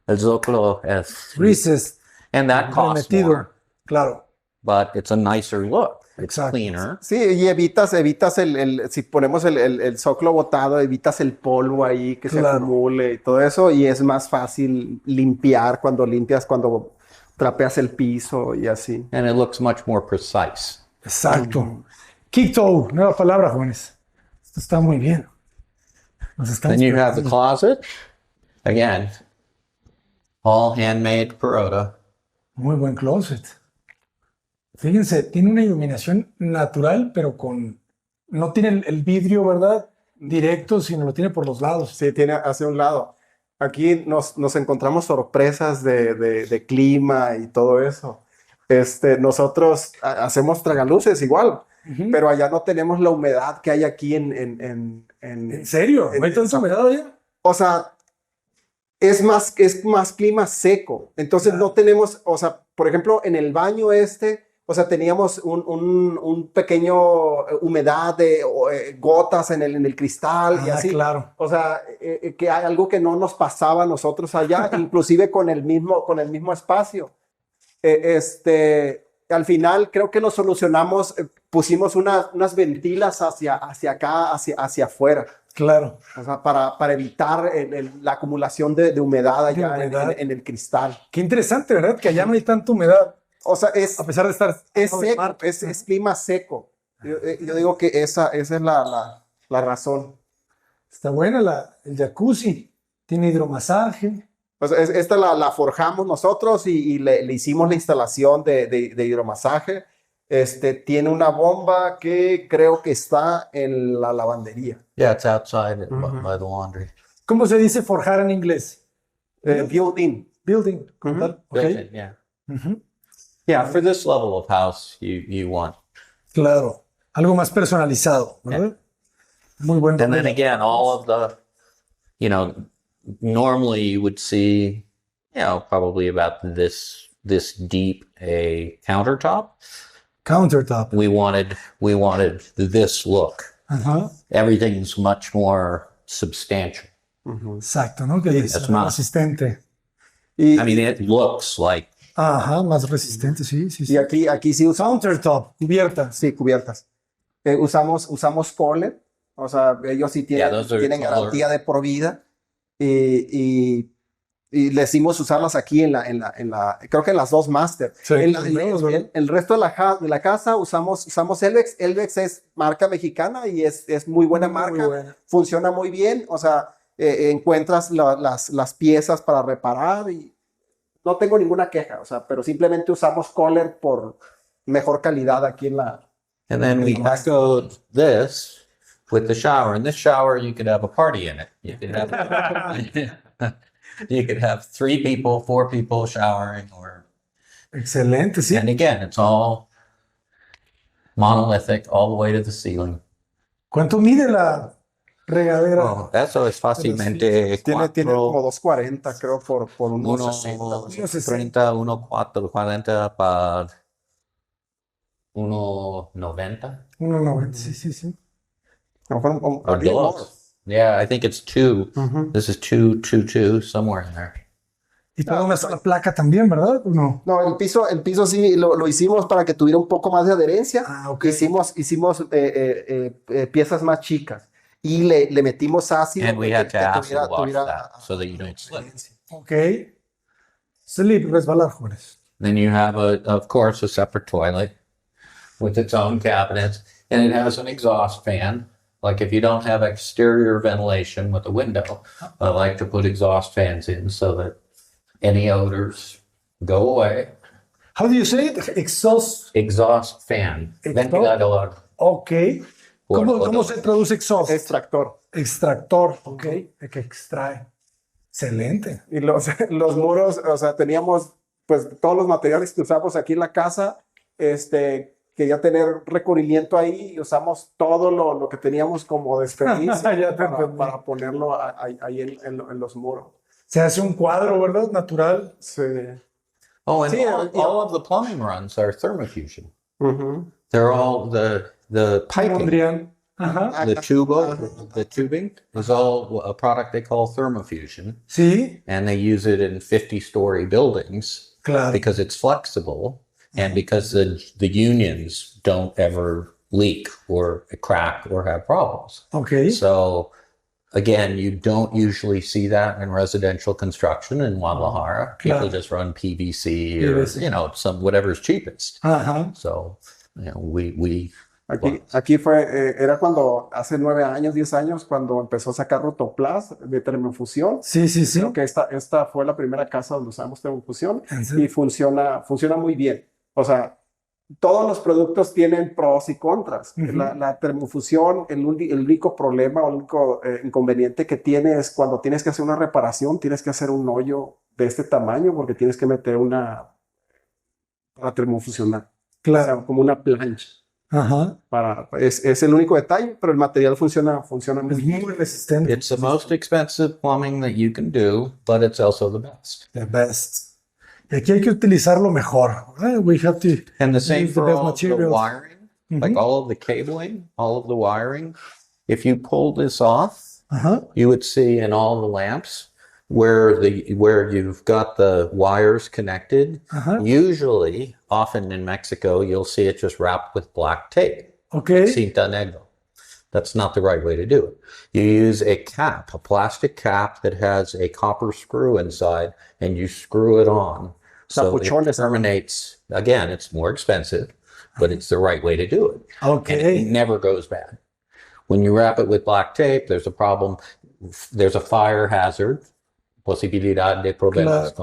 El zócalo es, Recessed. and that costs Remetido. more, Claro. but it's a nicer look. It's Exacto. cleaner. Sí, y evitas si ponemos el zócalo botado, evitas el polvo ahí que se Claro. acumule y todo eso, y es más fácil limpiar cuando trapeas el piso y así. And it looks much more precise. Exacto. Kick toe. Nueva palabra, jóvenes. Esto está muy bien. Nos estamos Then you have the preparando. closet. Again, all handmade Perota. Muy buen closet. Fíjense, tiene una iluminación natural, pero no tiene el vidrio, ¿verdad? Directo, sino lo tiene por los lados. Sí, tiene hacia un lado. Aquí nos encontramos sorpresas de clima y todo eso. Nosotros hacemos tragaluces igual, pero allá no tenemos la humedad que hay aquí ¿En serio? ¿No hay tanta humedad allá? O sea, es más clima seco. Entonces no tenemos, o sea, por ejemplo, en el baño o sea, teníamos un pequeño humedad de gotas en el cristal y así. Claro. O sea, que hay algo que no nos pasaba a nosotros allá, inclusive con el mismo espacio. Al final creo que lo solucionamos, pusimos unas ventilas hacia acá, hacia afuera. Claro. O sea, para evitar la acumulación de humedad allá humedad. en el cristal. Qué interesante, ¿verdad? Que allá no hay tanta humedad, O sea, a pesar de estar... es no, seco, mar. es clima seco. Yo digo que esa es la razón. Está buena el jacuzzi. Tiene hidromasaje. O sea, esta la forjamos nosotros y le hicimos la instalación de hidromasaje. Tiene una bomba que creo que está en la lavandería. Yeah, it's outside by the laundry. ¿Cómo se dice forjar en inglés? Building. Building, como tal. Ok. Built-in, yeah. Ujú. Yeah, for this level of house, you want. Claro. Algo más personalizado, ¿verdad? Muy buen. And then again, all of the, normally you would see, probably about this deep a countertop. Countertop. We wanted this look. Ajá. Everything's much more substantial. Exacto, ¿no? Que es Es más. resistente. Y, I mean, it looks like Ajá, más resistente, sí, sí, sí. y aquí sí usamos Countertop, cubierta. sí, cubiertas. Usamos Kohler, o sea, ellos sí Yeah, those are tienen Kohler. garantía de por vida y le hicimos usarlas aquí creo que en las dos Master. Sí, El resto de la casa usamos Elvex. Elvex es marca mexicana y es muy buena marca. Muy buena. Funciona muy bien, o sea, encuentras las piezas para reparar y no tengo ninguna queja, o sea, pero simplemente usamos Kohler por mejor calidad aquí en la... and then we echoed this with the shower. In this shower, you could have a party in it. You could have, you could have 3 people, 4 people showering, or Excelente, sí. and again, it's all monolithic, all the way to the ceiling. ¿Cuánto mide la regadera? Oh, eso es fácilmente Tiene como 4, 240, creo, por unos 60. 1.30, 1.40 para 1.90. 1.90, sí, sí, sí. A lo mejor Or a little more. dos. Yeah, I think it's 2. This is 2, somewhere in there. Y toda una sola placa también, ¿verdad? ¿O no? No, el piso sí lo hicimos para que tuviera un poco más de adherencia. Ah, ok. Hicimos piezas más chicas y le metimos ácido And we que- had to que acid wash tuviera that so that you don't slip. Ok. Slip, resbalar, jóvenes. Then you have of course, a separate toilet with its own cabinets, and it has an exhaust fan. Like if you don't have exterior ventilation with a window, I like to put exhaust fans in so that any odors go away. How do you say it? Exhaust. Exhaust fan, ventilador. Ok. ¿Cómo Por- se traduce exhaust? extractor. Extractor. Ok. De que extrae. Excelente. Y los muros, o sea, teníamos pues todos los materiales que usamos aquí en la casa, quería tener recubrimiento ahí y usamos todo lo que teníamos como desperdicio Ya te entendí. para ponerlo ahí en los muros. Se hace un cuadro, ¿verdad? Natural. Sí. Oh, and Sí, all of the plumbing runs are thermofusion. Ujú. They're all the piping. Pondrían. Ajá. The tubing is all a product they call thermofusion, Sí, and they use it in 50-story buildings claro. because it's flexible and because the unions don't ever leak or crack or have problems. Ok. So again, you don't usually see that in residential construction in Guadalajara. People Claro. just run PVC or PVC. some whatever's cheapest. Ajá. So we Aquí era cuando hace 9 años, 10 años, cuando empezó a sacar Rotoplas de termofusión. Sí, sí, sí. Creo que esta fue la primera casa donde usamos termofusión ¿En serio? y funciona muy bien. O sea, todos los productos tienen pros y contras. Ujú. La termofusión, el único problema, el único inconveniente que tiene es cuando tienes que hacer una reparación, tienes que hacer un hoyo de este tamaño porque tienes que meter para termofusionar. O Claro. sea, como una plancha. Ajá. Es el único detalle, pero el material funciona muy Es bien. muy resistente. It's the most expensive plumbing that you can do, but it's also the best. The best. Y aquí hay que utilizarlo mejor. We have to And the same use the for best all of the materials. wiring, like all of the cabling, all of the wiring. If you pull this off, Ajá. you would see in all the lamps where you've got the wires connected. Ajá. Usually, often in Mexico, you'll see it just wrapped with black tape, Ok. cinta negro. That's not the right way to do it. You use a cap, a plastic cap that has a copper screw inside, and you screw it on. So it Capuchones. terminates, again, it's more expensive, but it's the right way to do it. Ok. And it never goes bad. When you wrap it with black tape, there's a problem. There's a fire hazard, posibilidad de problemas.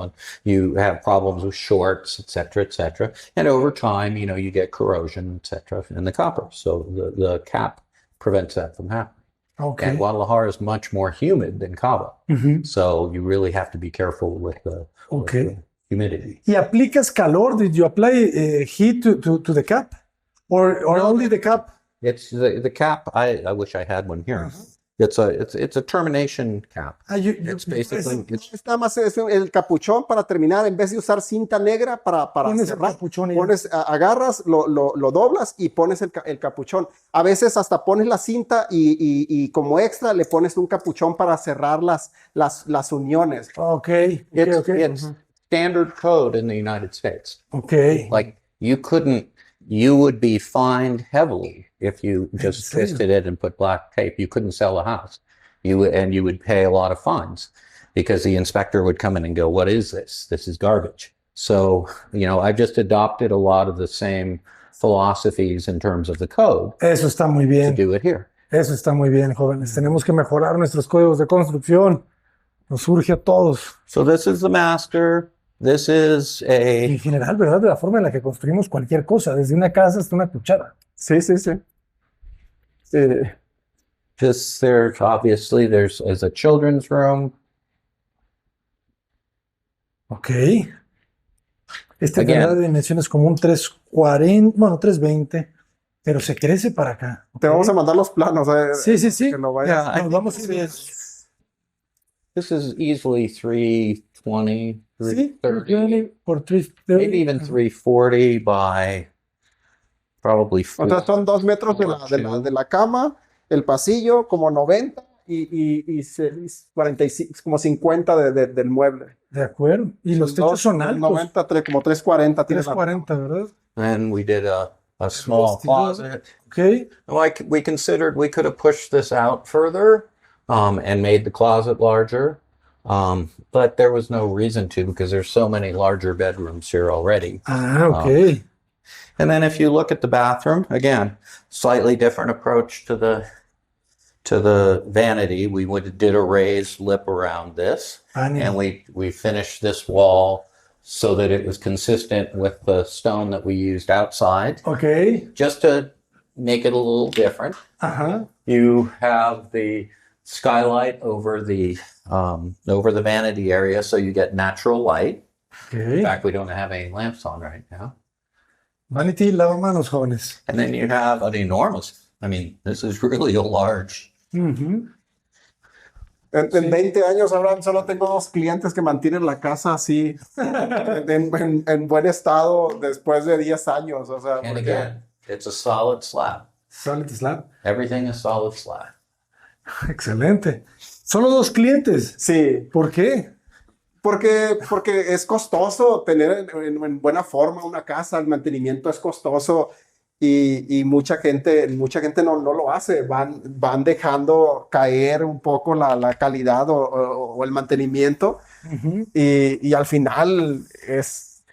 You have problems with shorts, et cetera, and over time, you get corrosion, et cetera, in the copper. So the cap prevents that from happening. Ok. And Guadalajara is much more humid than Cabo, Ujú. so you really have to be careful with the humidity. ¿Y aplicas calor? Did you apply heat to the cap? Or only the cap? It's the cap. I wish I had one here. It's a termination cap. It's basically Es nada más el capuchón para terminar, en vez de usar cinta negra para Pones el cerrar, capuchón y- agarras, lo doblas y pones el capuchón. A veces hasta pones la cinta y como extra le pones un capuchón para cerrar las uniones. Ok. it's standard code in the United States. Ok. Like you would be fined heavily if you just serio? twisted it and put black tape. You couldn't sell a house. You would pay a lot of fines because the inspector would come in and go, "What is this? This is garbage." So, I've just adopted a lot of the same philosophies in terms of the code Eso está muy to bien. do it here. Eso está muy bien, jóvenes. Tenemos que mejorar nuestros códigos de construcción. Nos surge a todos. So this is the master. This is En general, ¿verdad? De la forma en la que construimos cualquier cosa, desde una casa hasta una cuchara. Sí, sí, sí. there's a children's room. Ok. Este Again. tendrá dimensiones como un 340, bueno, 320. pero se crece para acá. Te vamos a mandar los planos. Sí, sí, sí. Que lo vayas- Yeah, I Nos think vamos this a ir. this is easily 320, Sí, 330, por 330. maybe even 340 by probably O sea, son 2 metros de la cama, el pasillo, como 90 y 45, como 50 del mueble. De acuerdo. Y los techos son altos. 90, como 340 tiene la- 340, ¿verdad? And we did a small closet. Ok. Like we considered we could have pushed this out further and made the closet larger. But there was no reason to because there's so many larger bedrooms here already. Ah, ok. And then if you look at the bathroom, again, slightly different approach to the vanity. We did a raised lip around this, and we finished this wall so that it was consistent with the stone that we used outside, Ok. just to make it a little different. Ajá. You have the skylight over the vanity area, so you get natural light. In Ok. fact, we don't have any lamps on right now. Vanity, lavamanos, jóvenes. And then you have an enormous, I mean, this is really a large. Ujú. En 20 años, Abraham, solo tengo 2 clientes que mantienen la casa así, en buen estado después de 10 años. O sea, And porque- again, it's a solid slab. Solid slab. Everything is solid slab. Excelente. Solo 2 clientes. sí, ¿Por qué? porque es costoso tener en buena forma una casa, el mantenimiento es costoso y mucha gente no lo hace, van dejando caer un poco la calidad o el mantenimiento Ujú. y al final es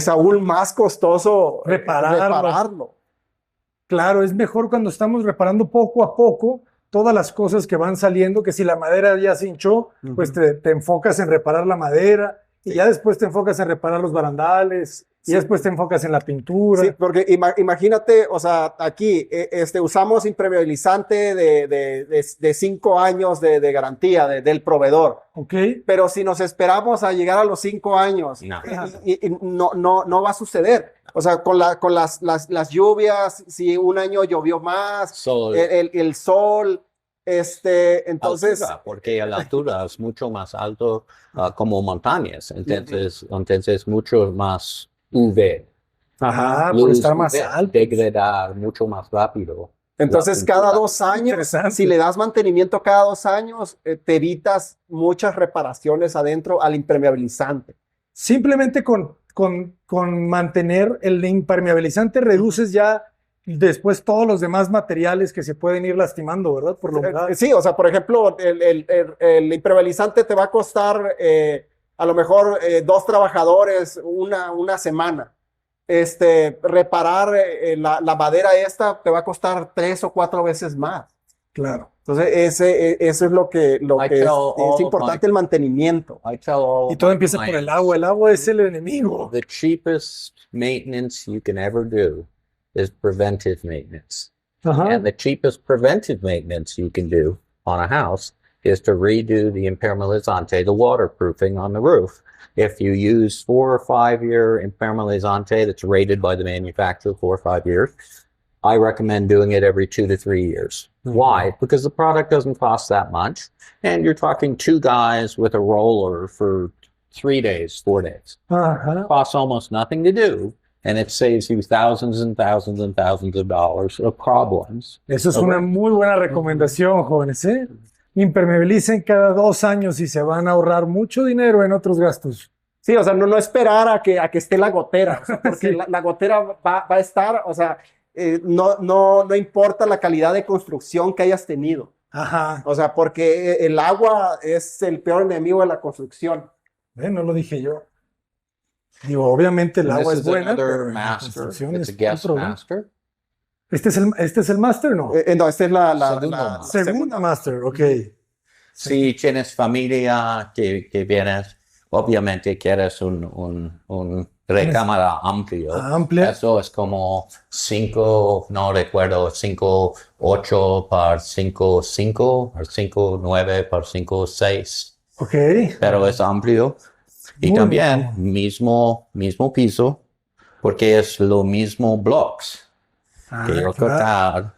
aún más costoso repararlo. Claro, es mejor cuando estamos reparando poco a poco todas las cosas que van saliendo, que si la madera ya se hinchó, pues te enfocas en reparar la madera y ya después te enfocas en reparar los barandales y después te enfocas en la pintura. Sí, porque imagínate, o sea, aquí usamos impermeabilizante de 5 años de garantía del proveedor. ¿Ok? Pero si nos esperamos a llegar a los 5 años, No. y no va a suceder. O sea, con las lluvias, si un año llovió más, So, el sol, entonces, altura, porque la altura es mucho más alto como montañas, entonces mucho más UV. Ajá, por Luz estar más UV, alto. degradar mucho más rápido. entonces La cada pintura. 2 años, Interesante. si le das mantenimiento cada 2 años, te evitas muchas reparaciones adentro al impermeabilizante. Simplemente con mantener el impermeabilizante reduces ya después todos los demás materiales que se pueden ir lastimando, ¿verdad? Por la humedad. Sí, o sea, por ejemplo, el impermeabilizante te va a costar a lo mejor 2 trabajadores una semana. Reparar la madera esta te va a costar 3 o 4 veces más. Claro. Entonces, eso es lo que tell all es of importante, el mantenimiento. I tell all Y of todo my empieza por clients, el agua. El agua es el enemigo. the cheapest maintenance you can ever do is preventive maintenance. Ajá. And the cheapest preventive maintenance you can do on a house is to redo the impermeabilizante, the waterproofing on the roof. If you use 4 or 5 year impermeabilizante that's rated by the manufacturer 4 or 5 years, I recommend doing it every 2 to 3 years. Why? Because the product doesn't cost that much, and you're talking 2 guys with a roller for 3 days, 4 days. Ajá. It costs almost nothing to do, and it saves you thousands and thousands and thousands of dollars of problems. Eso es una muy buena recomendación, jóvenes, ¿eh? Impermeabilicen cada 2 años y se van a ahorrar mucho dinero en otros gastos. Sí, o sea, no esperar a que esté la gotera, o sea, porque Sí. la gotera va a estar, o sea, no importa la calidad de construcción que hayas tenido. Ajá. O sea, porque el agua es el peor enemigo de la construcción. No lo dije yo. Digo, obviamente el And agua this es is buena, another pero la master. construcción It's es a guest otro, ¿no? master. ¿Este es el master, no? No, esta es la Segunda. Segunda master, ok. Si tienes familia que vienes, obviamente quieres un recámara amplio. Amplia. Eso es como 5, no recuerdo, 5, 8 por 5, 5, o 5, 9 por 5, 6. Ok. Pero es amplio. Y Muy también mismo piso, porque es lo mismo blocks. Quiero claro. cortar.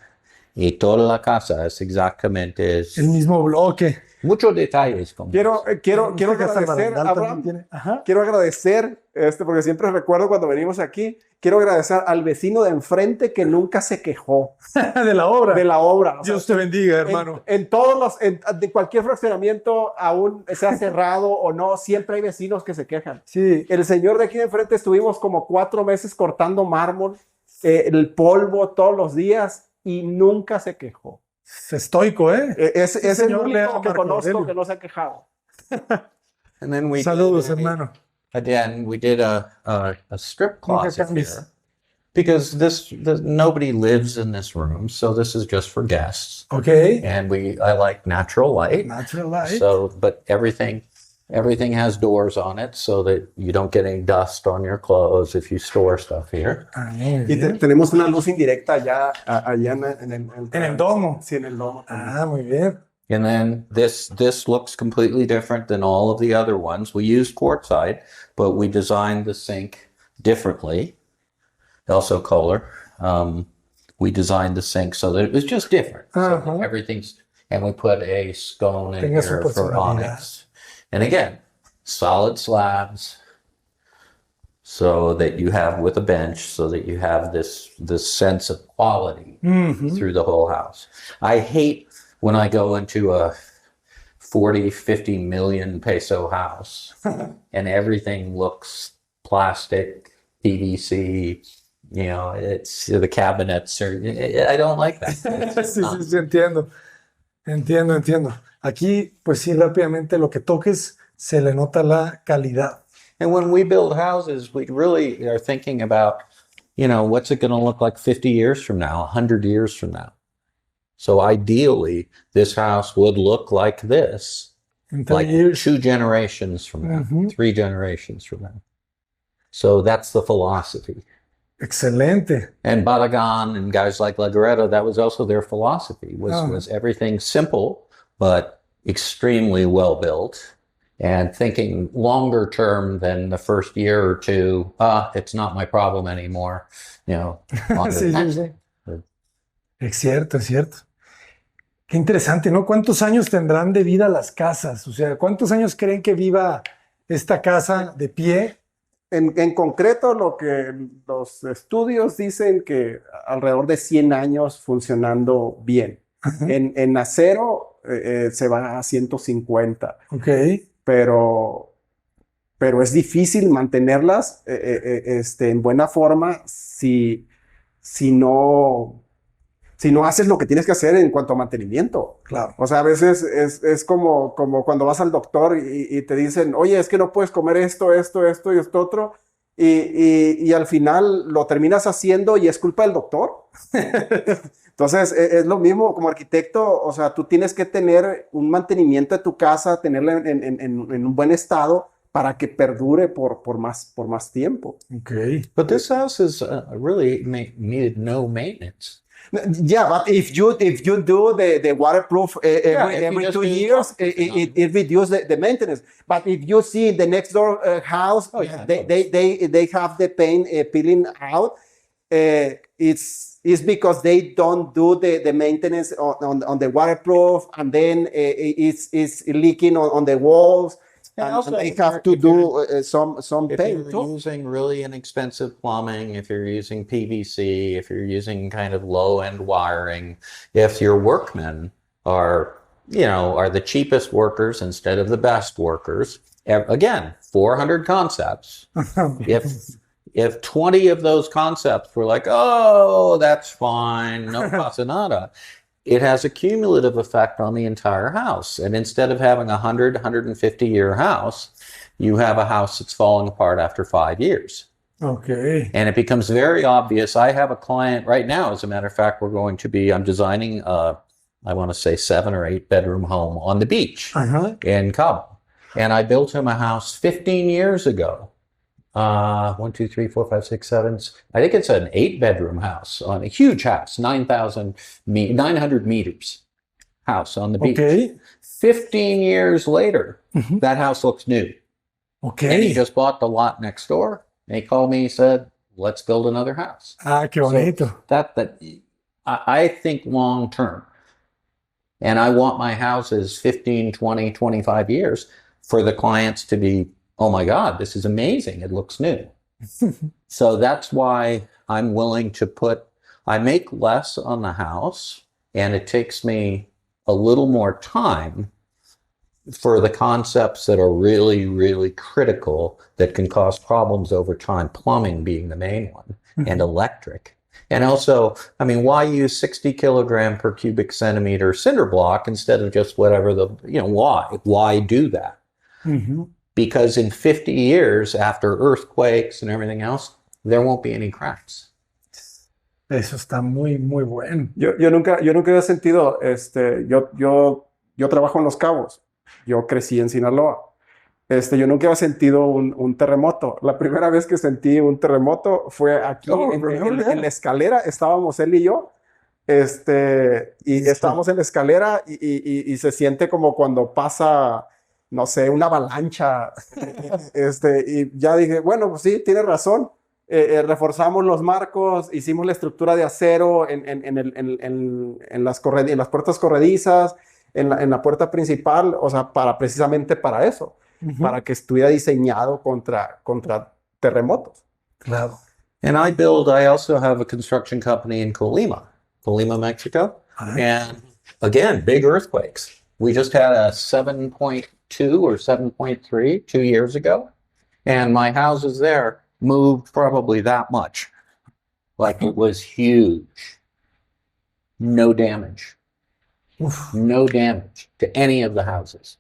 Y toda la casa es exactamente El mismo bloque. muchos detalles. Como Quiero Esta casa agradecer, barandal también Abraham, tiene. Ajá. quiero agradecer, porque siempre recuerdo cuando venimos aquí, quiero agradecer al vecino de enfrente que nunca se quejó De la obra. de la obra. O sea, Dios te bendiga, hermano. en todos de cualquier fraccionamiento, aún sea cerrado o no, siempre hay vecinos que se quejan. Sí, El señor de aquí de enfrente estuvimos como 4 meses cortando mármol, el polvo todos los días y nunca se quejó. es estoico, ¿eh? Es el señor lea único que Marco conozco Aurelio. que no se ha quejado. And then we Saludos, hermano. again, we did a strip Nunca closet cambies. here because nobody lives in this room, so this is just for guests. Ok. And I like natural light. Natural light. So, but everything has doors on it so that you don't get any dust on your clothes if you store stuff here. Ah, muy Y bien. tenemos una luz indirecta allá En el domo. Sí, en el domo. Ah, muy bien. And then this looks completely different than all of the other ones. We used quartzite, but we designed the sink differently. Also Kohler. We designed the sink so that it was just different. So that Uh-huh. and we put a scone in Tenga su here for personalidad. onyx. And again, solid slabs so that you have with a bench so that you have this sense of quality through the whole house. I hate when I go into a 40, 50 million peso house and everything looks plastic, PVC, it's the cabinets are, I don't like that. Sí, sí, sí, entiendo. Entiendo. Aquí, pues sí, rápidamente lo que toques se le nota la calidad. And when we build houses, we really are thinking about, what's it going to look like 50 years from now, 100 years from now. So ideally, this house would look like this, En 3 like years. 2 generations from now, Mhm. 3 generations from now. So that's the philosophy. Excelente. And Balagan and guys like Lagredo, that was also their philosophy, was everything simple, but extremely well built. And thinking longer term than the first year or two, it's not my problem anymore. On Sí, the- sí, sí. Es cierto, es cierto. Qué interesante, ¿no? ¿Cuántos años tendrán de vida las casas? O sea, ¿cuántos años creen que viva esta casa de pie? En concreto, lo que los estudios dicen que alrededor de 100 años funcionando bien. En acero se va a 150, Ok. pero es difícil mantenerlas en buena forma si no haces lo que tienes que hacer en cuanto a mantenimiento. Claro. O sea, a veces es como cuando vas al doctor y te dicen, oye, es que no puedes comer esto y esto otro, y al final lo terminas haciendo y es culpa del doctor. Entonces, es lo mismo como arquitecto, o sea, tú tienes que tener un mantenimiento de tu casa, tenerla en un buen estado para que perdure por más tiempo. Ok. But this house is really needed no maintenance. Yeah, but if you do the waterproof if you every just 2 do years, it reduces the maintenance. But if you see the next door house, yeah, they have the paint peeling out. It's because they don't do the maintenance on the waterproof, and then it's leaking on the walls. And also, they have to do some If paint you're too. using really inexpensive plumbing, if you're using PVC, if you're using kind of low-end wiring, if your workmen are the cheapest workers instead of the best workers, again, 400 concepts. If 20 of those concepts were like, oh, that's fine, no pasa nada, it has a cumulative effect on the entire house. And instead of having a 150-year house, you have a house that's falling apart after 5 years. Ok. And it becomes very obvious. I have a client right now, as a matter of fact, I'm designing I want to say 7 or 8 bedroom home on the beach Ajá. in Cabo. And I built him a house 15 years ago. 1, 2, 3, 4, 5, 6, 7. I think it's an 8-bedroom house on a huge house, 900 meters house on the beach. Ok. 15 years later, that house looks new. Ok. And he just bought the lot next door. And he called me, he said, let's build another house. Ah, qué bonito. So that I think long term. And I want my houses 15, 20, 25 years for the clients to be, oh my God, this is amazing. It looks new. So that's why I'm willing to I make less on the house, and it takes me a little more time for the concepts that are really, really critical that can cause problems over time, plumbing being the main one, and electric. And also, I mean, why use 60 kilogram per cubic centimeter cinder block instead of just whatever why? Why do that? Ujú. Because in 50 years, after earthquakes and everything else, there won't be any cracks. Eso está muy, muy bueno. Yo nunca había sentido, yo trabajo en Los Cabos, yo crecí en Sinaloa. Yo nunca había sentido un terremoto. La primera vez que sentí un terremoto fue aquí en la escalera. Estábamos él y yo. Y estábamos en la escalera y se siente como cuando pasa, no sé, una avalancha. Y ya dije, bueno, pues sí, tiene razón. Reforzamos los marcos, hicimos la estructura de acero en las puertas corredizas, en la puerta principal, o sea, precisamente para eso. Para que estuviera diseñado contra terremotos. Claro. And I also have a construction company in Colima, Mexico. And again, big earthquakes. We just had a 7.2 or 7.3 2 years ago. And my houses there moved probably that much. Like it was huge. No damage. No damage to any of the houses.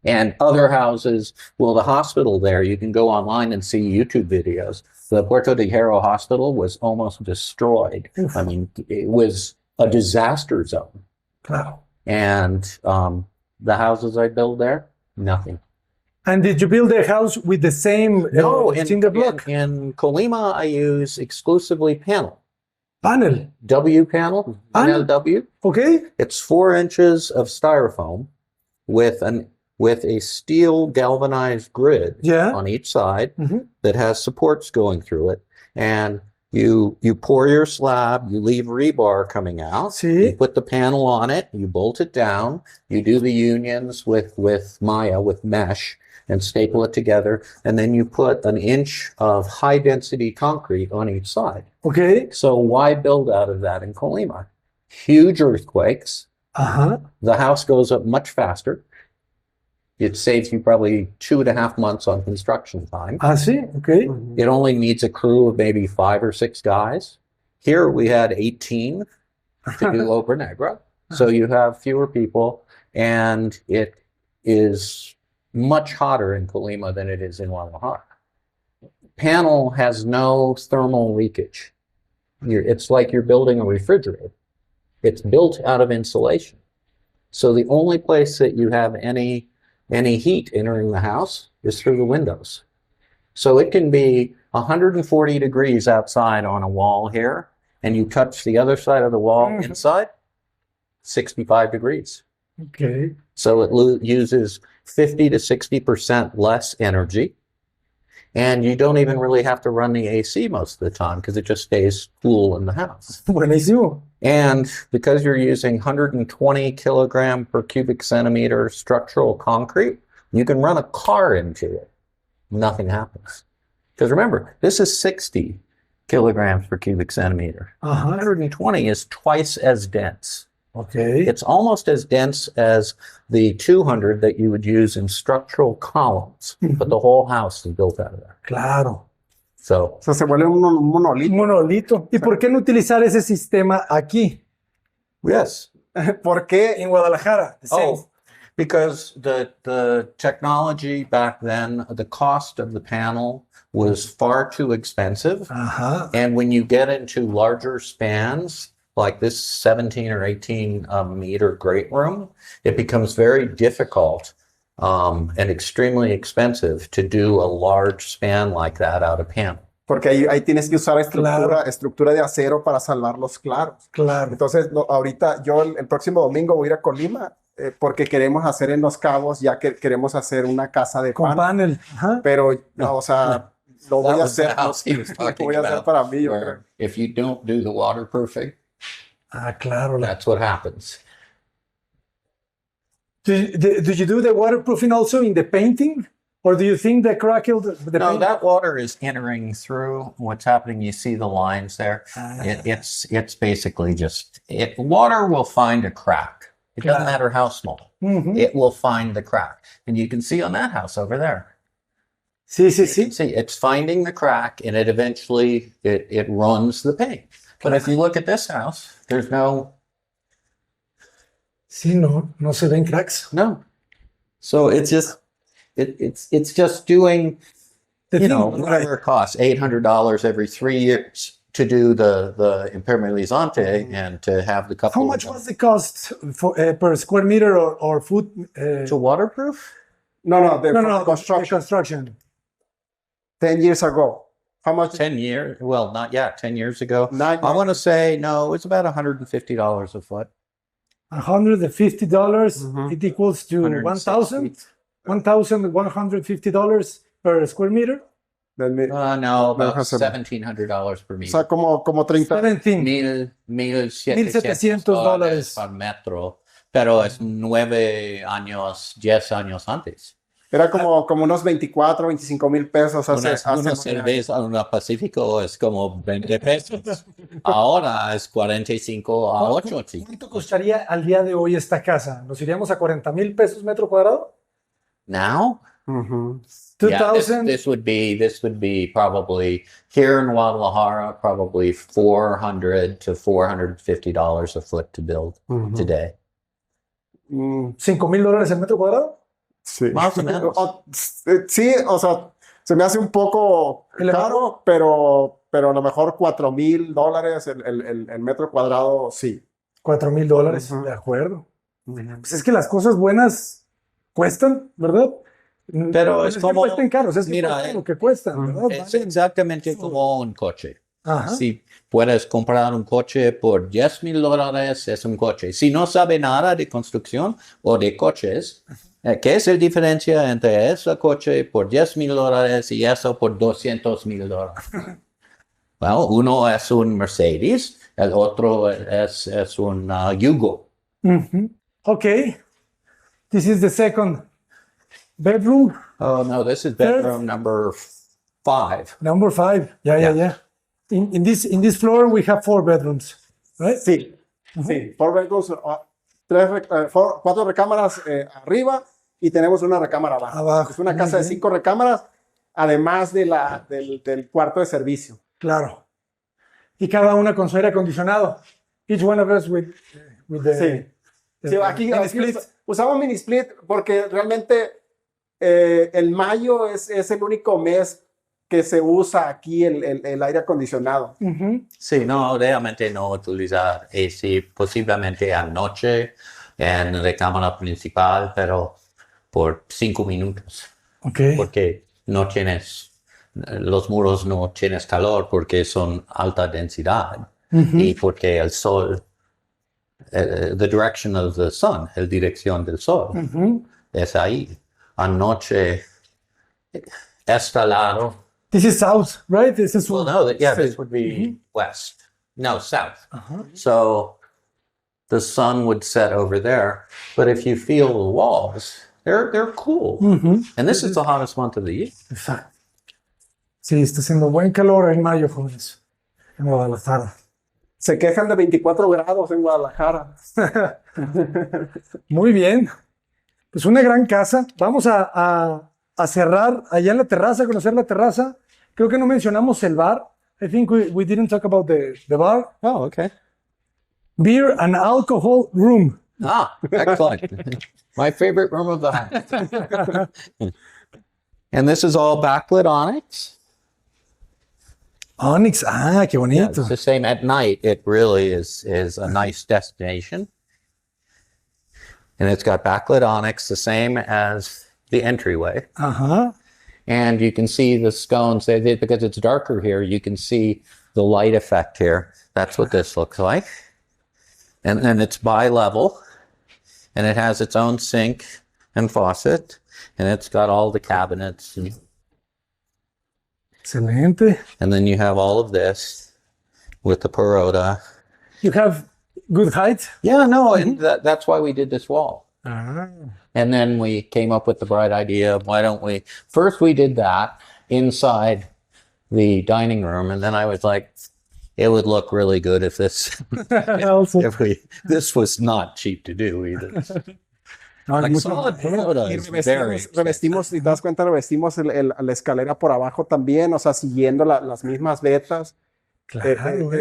And other houses, well, the hospital there, you can go online and see YouTube videos. The Puerto de Hierro hospital was almost destroyed. I mean, it was a disaster zone. Claro. And the houses I built there, nothing. And did you build a house with the same cinder block? In Colima, I use exclusively panel. Panel. W panel, NLW. Okay. It's 4 inches of styrofoam with a steel galvanized grid on each side that has supports going through it. And you pour your slab, you leave rebar coming out, you put the panel on it, you bolt it down, you do the unions with Maya, with mesh, and staple it together, and then you put 1 inch of high density concrete on each side. Okay. So why build out of that in Colima? Huge earthquakes. The house goes up much faster. It saves you probably 2.5 months on construction time. Sí? Okay. It only needs a crew of maybe 5 or 6 guys. Here we had 18 to do Obra Negra. So you have fewer people, and it is much hotter in Colima than it is in Guadalajara. Panel has no thermal leakage. It's like you're building a refrigerator. It's built out of insulation. So the only place that you have any heat entering the house is through the windows. So it can be 140 degrees outside on a wall here, and you touch the other side of the wall inside, 65 degrees. Okay. So it uses 50 to 60% less energy. And you don't even really have to run the AC most of the time because it just stays cool in the house. Buenísimo. And because you're using 120 kilogram per cubic centimeter structural concrete, you can run a car into it. Nothing happens. Because remember, this is 60 kilograms per cubic centimeter. 120 is twice as dense. Okay. It's almost as dense as the 200 that you would use in structural columns, but the whole house is built out of that. Claro. So, O sea, se vuelve un monolito. Monolito. ¿Y por qué no utilizar ese sistema aquí, yes. ¿Por qué? en Guadalajara? Oh, because the technology back then, the cost of the panel was far too expensive. And when you get into larger spans, like this 17 or 18 meter great room, it becomes very difficult and extremely expensive to do a large span like that out of panel. Porque ahí tienes que usar estructura de acero para salvar los claros. Claro. Entonces, ahorita yo el próximo domingo voy a ir a Colima porque queremos hacer en Los Cabos, ya que queremos hacer una casa de Con panel. Pero, o sea, lo voy That a was the hacer. house he was Lo talking voy a hacer about, para mí, yo creo. where if you don't do the waterproofing, Claro. that's what happens. Do you do the waterproofing also in the painting? Or do you think the crackle, the No, paint? that water is entering through. What's happening? You see the lines there. It's basically just water will find a crack. It doesn't Yeah. matter how small. It will find the crack, and you can see on that house over there. Sí, sí, You sí. can see it's finding the crack, and it eventually it runs the paint. But if you look at this house, there's no. Sí, no se ven cracks. No. So it's just it's just doing The you thing, know right. whatever it costs, $800 every 3 years to do the impermeabilizante and to have the couple How of much them. was the cost for per square meter or foot? To waterproof? No, the No, the construction. construction. 10 years ago. How much? 10 years? Well, not yet. 10 years ago. 9 I want to say no. It's about $150 a foot. $150. It equals to 160. $1,150 per square meter. No, about Déjame $1,700 per O meter. sea, como 30. 17. $1,700 por metro, pero es 10 años antes. Era como unos 24, 25 mil pesos Una hace cerveza, una Pacífico es como 20 pesos. Ahora es 45 a 8. ¿Cuánto costaría al día de hoy esta casa? ¿Nos iríamos a 40,000 pesos metro cuadrado? Now? Ujú. Yeah, 2000. this would be probably here in Guadalajara, probably $400 to $450 a foot to build today. $5,000 el metro cuadrado. Sí. Más o menos. Sí, o sea, se me hace un poco caro, pero a lo mejor $4,000 el metro cuadrado, sí. $4,000, de acuerdo. Pues es que las cosas buenas cuestan, ¿verdad? Pero No es que como- cuesten caros, es que mira, cuestan lo que cuestan, ¿verdad? Es exactamente como un coche. Ajá. Si puedes comprar un coche por $10,000, es un coche. Si no sabe nada de construcción o de coches, ¿qué es la diferencia entre ese coche por $10,000 y eso por $200,000? Well, uno es un Mercedes, el otro es un Yugo. Okay. This is the second bedroom, Oh no, this is bedroom number 5. number 5. Yeah. In this floor we have 4 bedrooms, right? Sí, sí. 4 bedrooms, 4 recámaras arriba y tenemos una recámara abajo. Abajo, Es una muy casa de bien. 5 recámaras, además de del cuarto de servicio. Claro. Y cada una con su aire acondicionado. Each one of us with the Sí. Sí, aquí split. usamos mini split porque realmente el mayo es el único mes que se usa aquí el aire acondicionado. Sí, no, realmente no utilizar AC, posiblemente anoche en la cámara principal, pero por 5 minutos, Okay. porque no tienes, los muros no tienes calor porque son alta densidad y porque el sol, the direction of the sun, la dirección del sol, es ahí. Anoche, este lado. This is south, right? This is Well, no, this would be west. No, south. So the sun would set over there. But if you feel the walls, they're cool. And this is the hottest month of the year. Exacto. Sí, está haciendo buen calor en mayo, jóvenes, en Guadalajara. Se quejan de 24 grados en Guadalajara. Muy bien. Pues una gran casa. Vamos a cerrar allá en la terraza, conocer la terraza. Creo que no mencionamos el bar. I think we didn't talk about the bar. Oh, okay. Beer and alcohol room. Ah, excellent. My favorite room of the house. And this is all backlit onyx. Onyx. Ah, qué Yeah, bonito. it's the same at night. It really is a nice destination. And it's got backlit onyx, the same as the entryway. Ajá. And you can see the scones, because it's darker here, you can see the light effect here. That's what this looks like. And then it's bi-level, and it has its own sink and faucet, and it's got all the cabinets. Excelente. And then you have all of this with the Perota. You have good height? Yeah, no, and that's why we did this wall. Ah. And then we came up with the bright idea of why don't we, first we did that inside the dining room, and then I was like, it would look really good if this, Also. this was not cheap to do either. No, Like mucho- solid Perota Y is very revestimos, si te das cuenta, revestimos la escalera por abajo también, o sea, siguiendo las mismas vetas. Claro,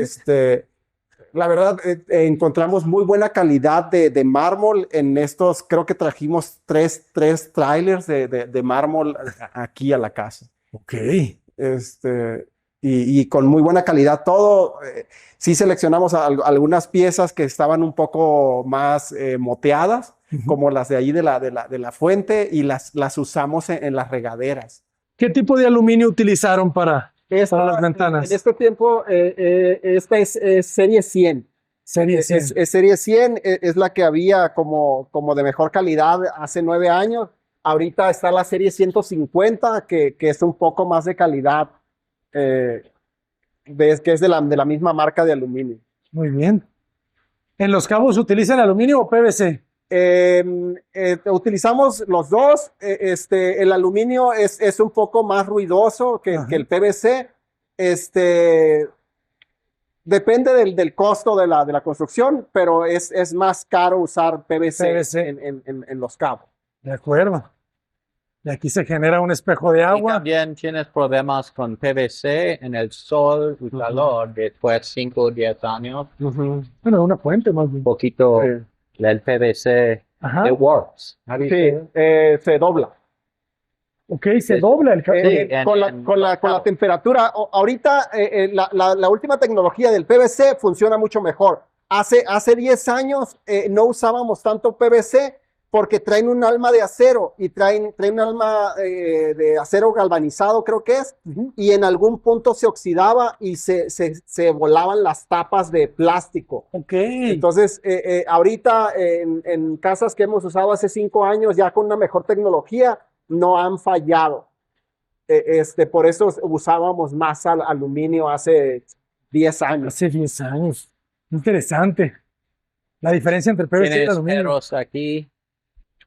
La verdad, encontramos muy buena calidad de mármol en estos. Creo que trajimos tres trailers de mármol aquí a la casa. Ok. Y con muy buena calidad todo. Sí seleccionamos algunas piezas que estaban un poco más moteadas, como las de ahí de la fuente, y las usamos en las regaderas. ¿Qué tipo de aluminio utilizaron para las ventanas? En este tiempo, esta es serie 100. Serie 100. Es serie 100, es la que había como de mejor calidad hace 9 años. Ahorita está la serie 150, que es un poco más de calidad, que es de la misma marca de aluminio. Muy bien. ¿En los cabos utilizan aluminio o PVC? Utilizamos los dos. El aluminio es un poco más ruidoso que el PVC. Depende del costo de la construcción, pero es más caro usar PVC. En los cabos. De acuerdo. Y aquí se genera un espejo de Y agua. también tienes problemas con PVC en el sol y calor después de 5 o 10 años. Bueno, una fuente más bien. Un poquito el PVC, Ajá. it works. Se dobla. Ok, se dobla el cable. Sí, Con la temperatura. Ahorita la última tecnología del PVC funciona mucho mejor. Hace 10 años no usábamos tanto PVC porque traen un alma de acero y traen un alma de acero galvanizado, creo que es, y en algún punto se oxidaba y se volaban las tapas de plástico. Ok. Entonces, ahorita en casas que hemos usado hace 5 años, ya con una mejor tecnología, no han fallado. Por eso usábamos más aluminio hace 10 años. Hace 10 años. Interesante. La diferencia entre PVC y el Tienes aluminio. peros aquí.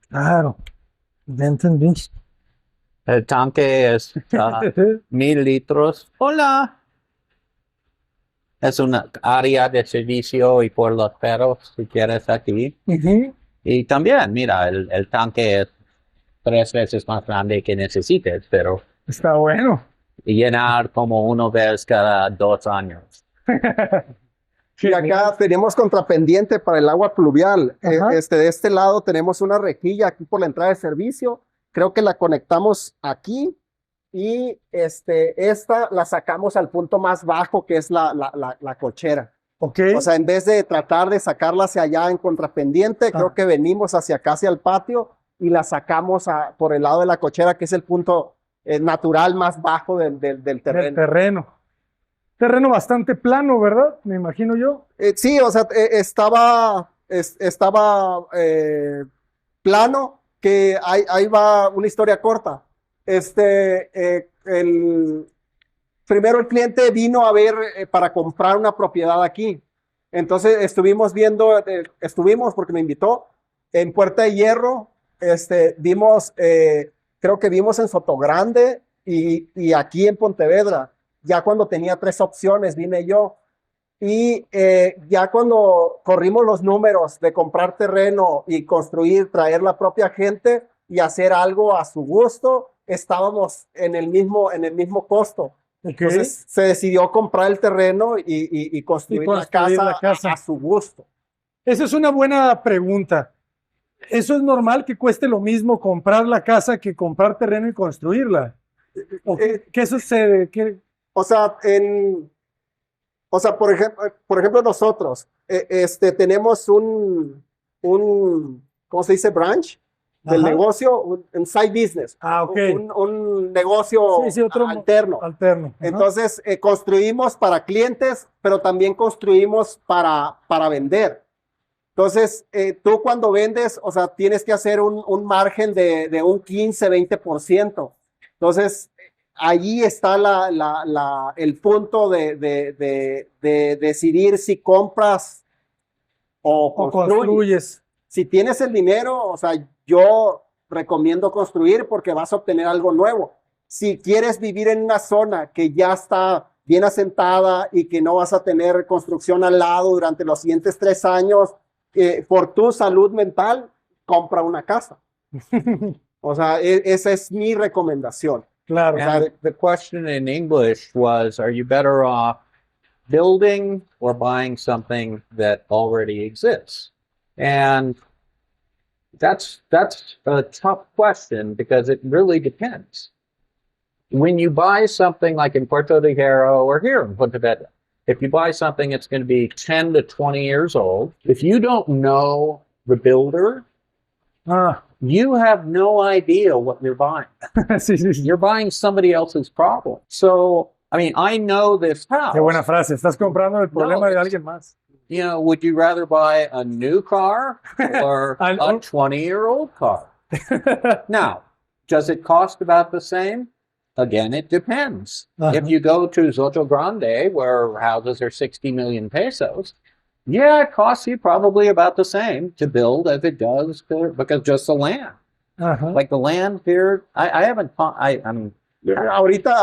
Claro. Ya entendí. El tanque es 1000 litros. Hola. Es una área de servicio y por los perros, si quieres, aquí. Y también, mira, el tanque es 3 veces más grande que necesites, pero Está bueno. llenar como una vez cada 2 años. Y acá tenemos contrapendiente para el agua pluvial. De este lado tenemos una rejilla aquí por la entrada de servicio. Creo que la conectamos aquí y esta la sacamos al punto más bajo, que es la cochera. Ok. O sea, en vez de tratar de sacarla hacia allá en contrapendiente, creo que venimos hacia acá, hacia el patio, y la sacamos por el lado de la cochera, que es el punto natural más bajo del terreno. Terreno bastante plano, ¿verdad? Me imagino yo. Sí, o sea, estaba plano, que ahí va una historia corta. Primero el cliente vino a ver para comprar una propiedad aquí. Entonces estuvimos porque me invitó, en Puerta de Hierro. Creo que vimos en Sotogrande y aquí en Pontevedra. Ya cuando tenía 3 opciones vine yo, y ya cuando corrimos los números de comprar terreno y construir, traer la propia gente y hacer algo a su gusto, estábamos en el mismo costo. Entonces se decidió comprar el terreno y construir la casa a su gusto. Esa es una buena pregunta. ¿Eso es normal que cueste lo mismo comprar la casa que comprar terreno y construirla? ¿Qué sucede? O sea, por ejemplo, nosotros tenemos un ¿cómo se dice? Branch del negocio, un side business. Ok. Un negocio alterno. Entonces, construimos para clientes, pero también construimos para vender. Entonces, tú cuando vendes, o sea, tienes que hacer un margen de un 15-20%. Entonces, allí está el punto de decidir si compras o construyes. Si tienes el dinero, o sea, yo recomiendo construir porque vas a obtener algo nuevo. Si quieres vivir en una zona que ya está bien asentada y que no vas a tener construcción al lado durante los siguientes 3 años, por tu salud mental, compra una casa. O sea, esa es mi recomendación. Claro. And the question in English was, are you better off building or buying something that already exists? And that's a tough question because it really depends. When you buy something like in Puerto de Hierro or here in Punta Beta, if you buy something that's going to be 10 to 20 years old, if you don't know the builder, you have no idea what you're buying. You're buying somebody else's problem. So, I mean, I know this house. Qué buena frase. Estás comprando el problema de alguien más. You know, would you rather buy a new car or a 20-year-old car? Now, does it cost about the same? Again, it depends. If you go to Soto Grande, where houses are 60 million pesos, yeah, it costs you probably about the same to build as it does because just the land. Like the land here, I haven't. I mean, ahorita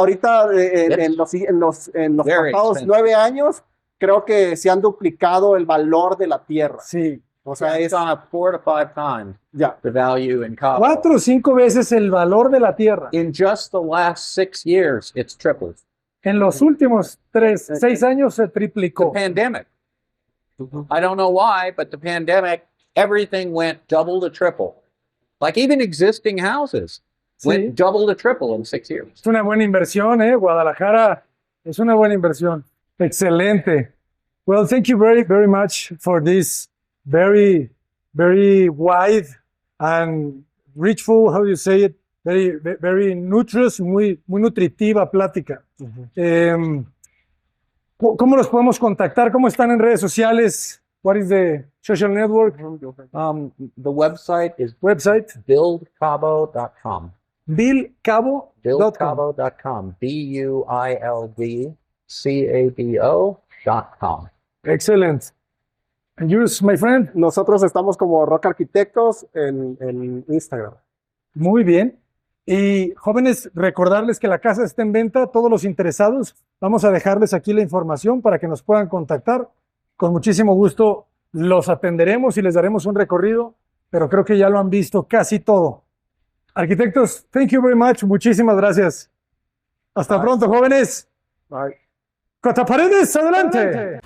en los pasados 9 años, creo que se han duplicado el valor de la tierra. Sí. O sea, it's on 4 to 5 times the value in Cabo. 4 o 5 veces el valor de la tierra. In just the last 6 years, it's tripled. En los últimos 6 años se triplicó. The pandemic. I don't know why, but the pandemic, everything went double to triple. Like even existing houses went double to triple in 6 years. Es una buena inversión, Guadalajara es una buena inversión. Excelente. Well, thank you very, very much for this very, very wide and richful, how do you say it? Very, very nutritious, muy nutritiva plática. ¿Cómo los podemos contactar? ¿Cómo están en redes sociales? What is the social network? The website is buildcabo.com. Buildcabo.com. Buildcabo.com. BUILDCABO.com. Excellent. And yours, my friend? Nosotros estamos como Rock Arquitectos en Instagram. Muy bien. Y jóvenes, recordarles que la casa está en venta. Todos los interesados, vamos a dejarles aquí la información para que nos puedan contactar. Con muchísimo gusto los atenderemos y les daremos un recorrido, pero creo que ya lo han visto casi todo. Arquitectos, thank you very much. Muchísimas gracias. Hasta pronto, jóvenes. Bye. Cota Paredes, adelante.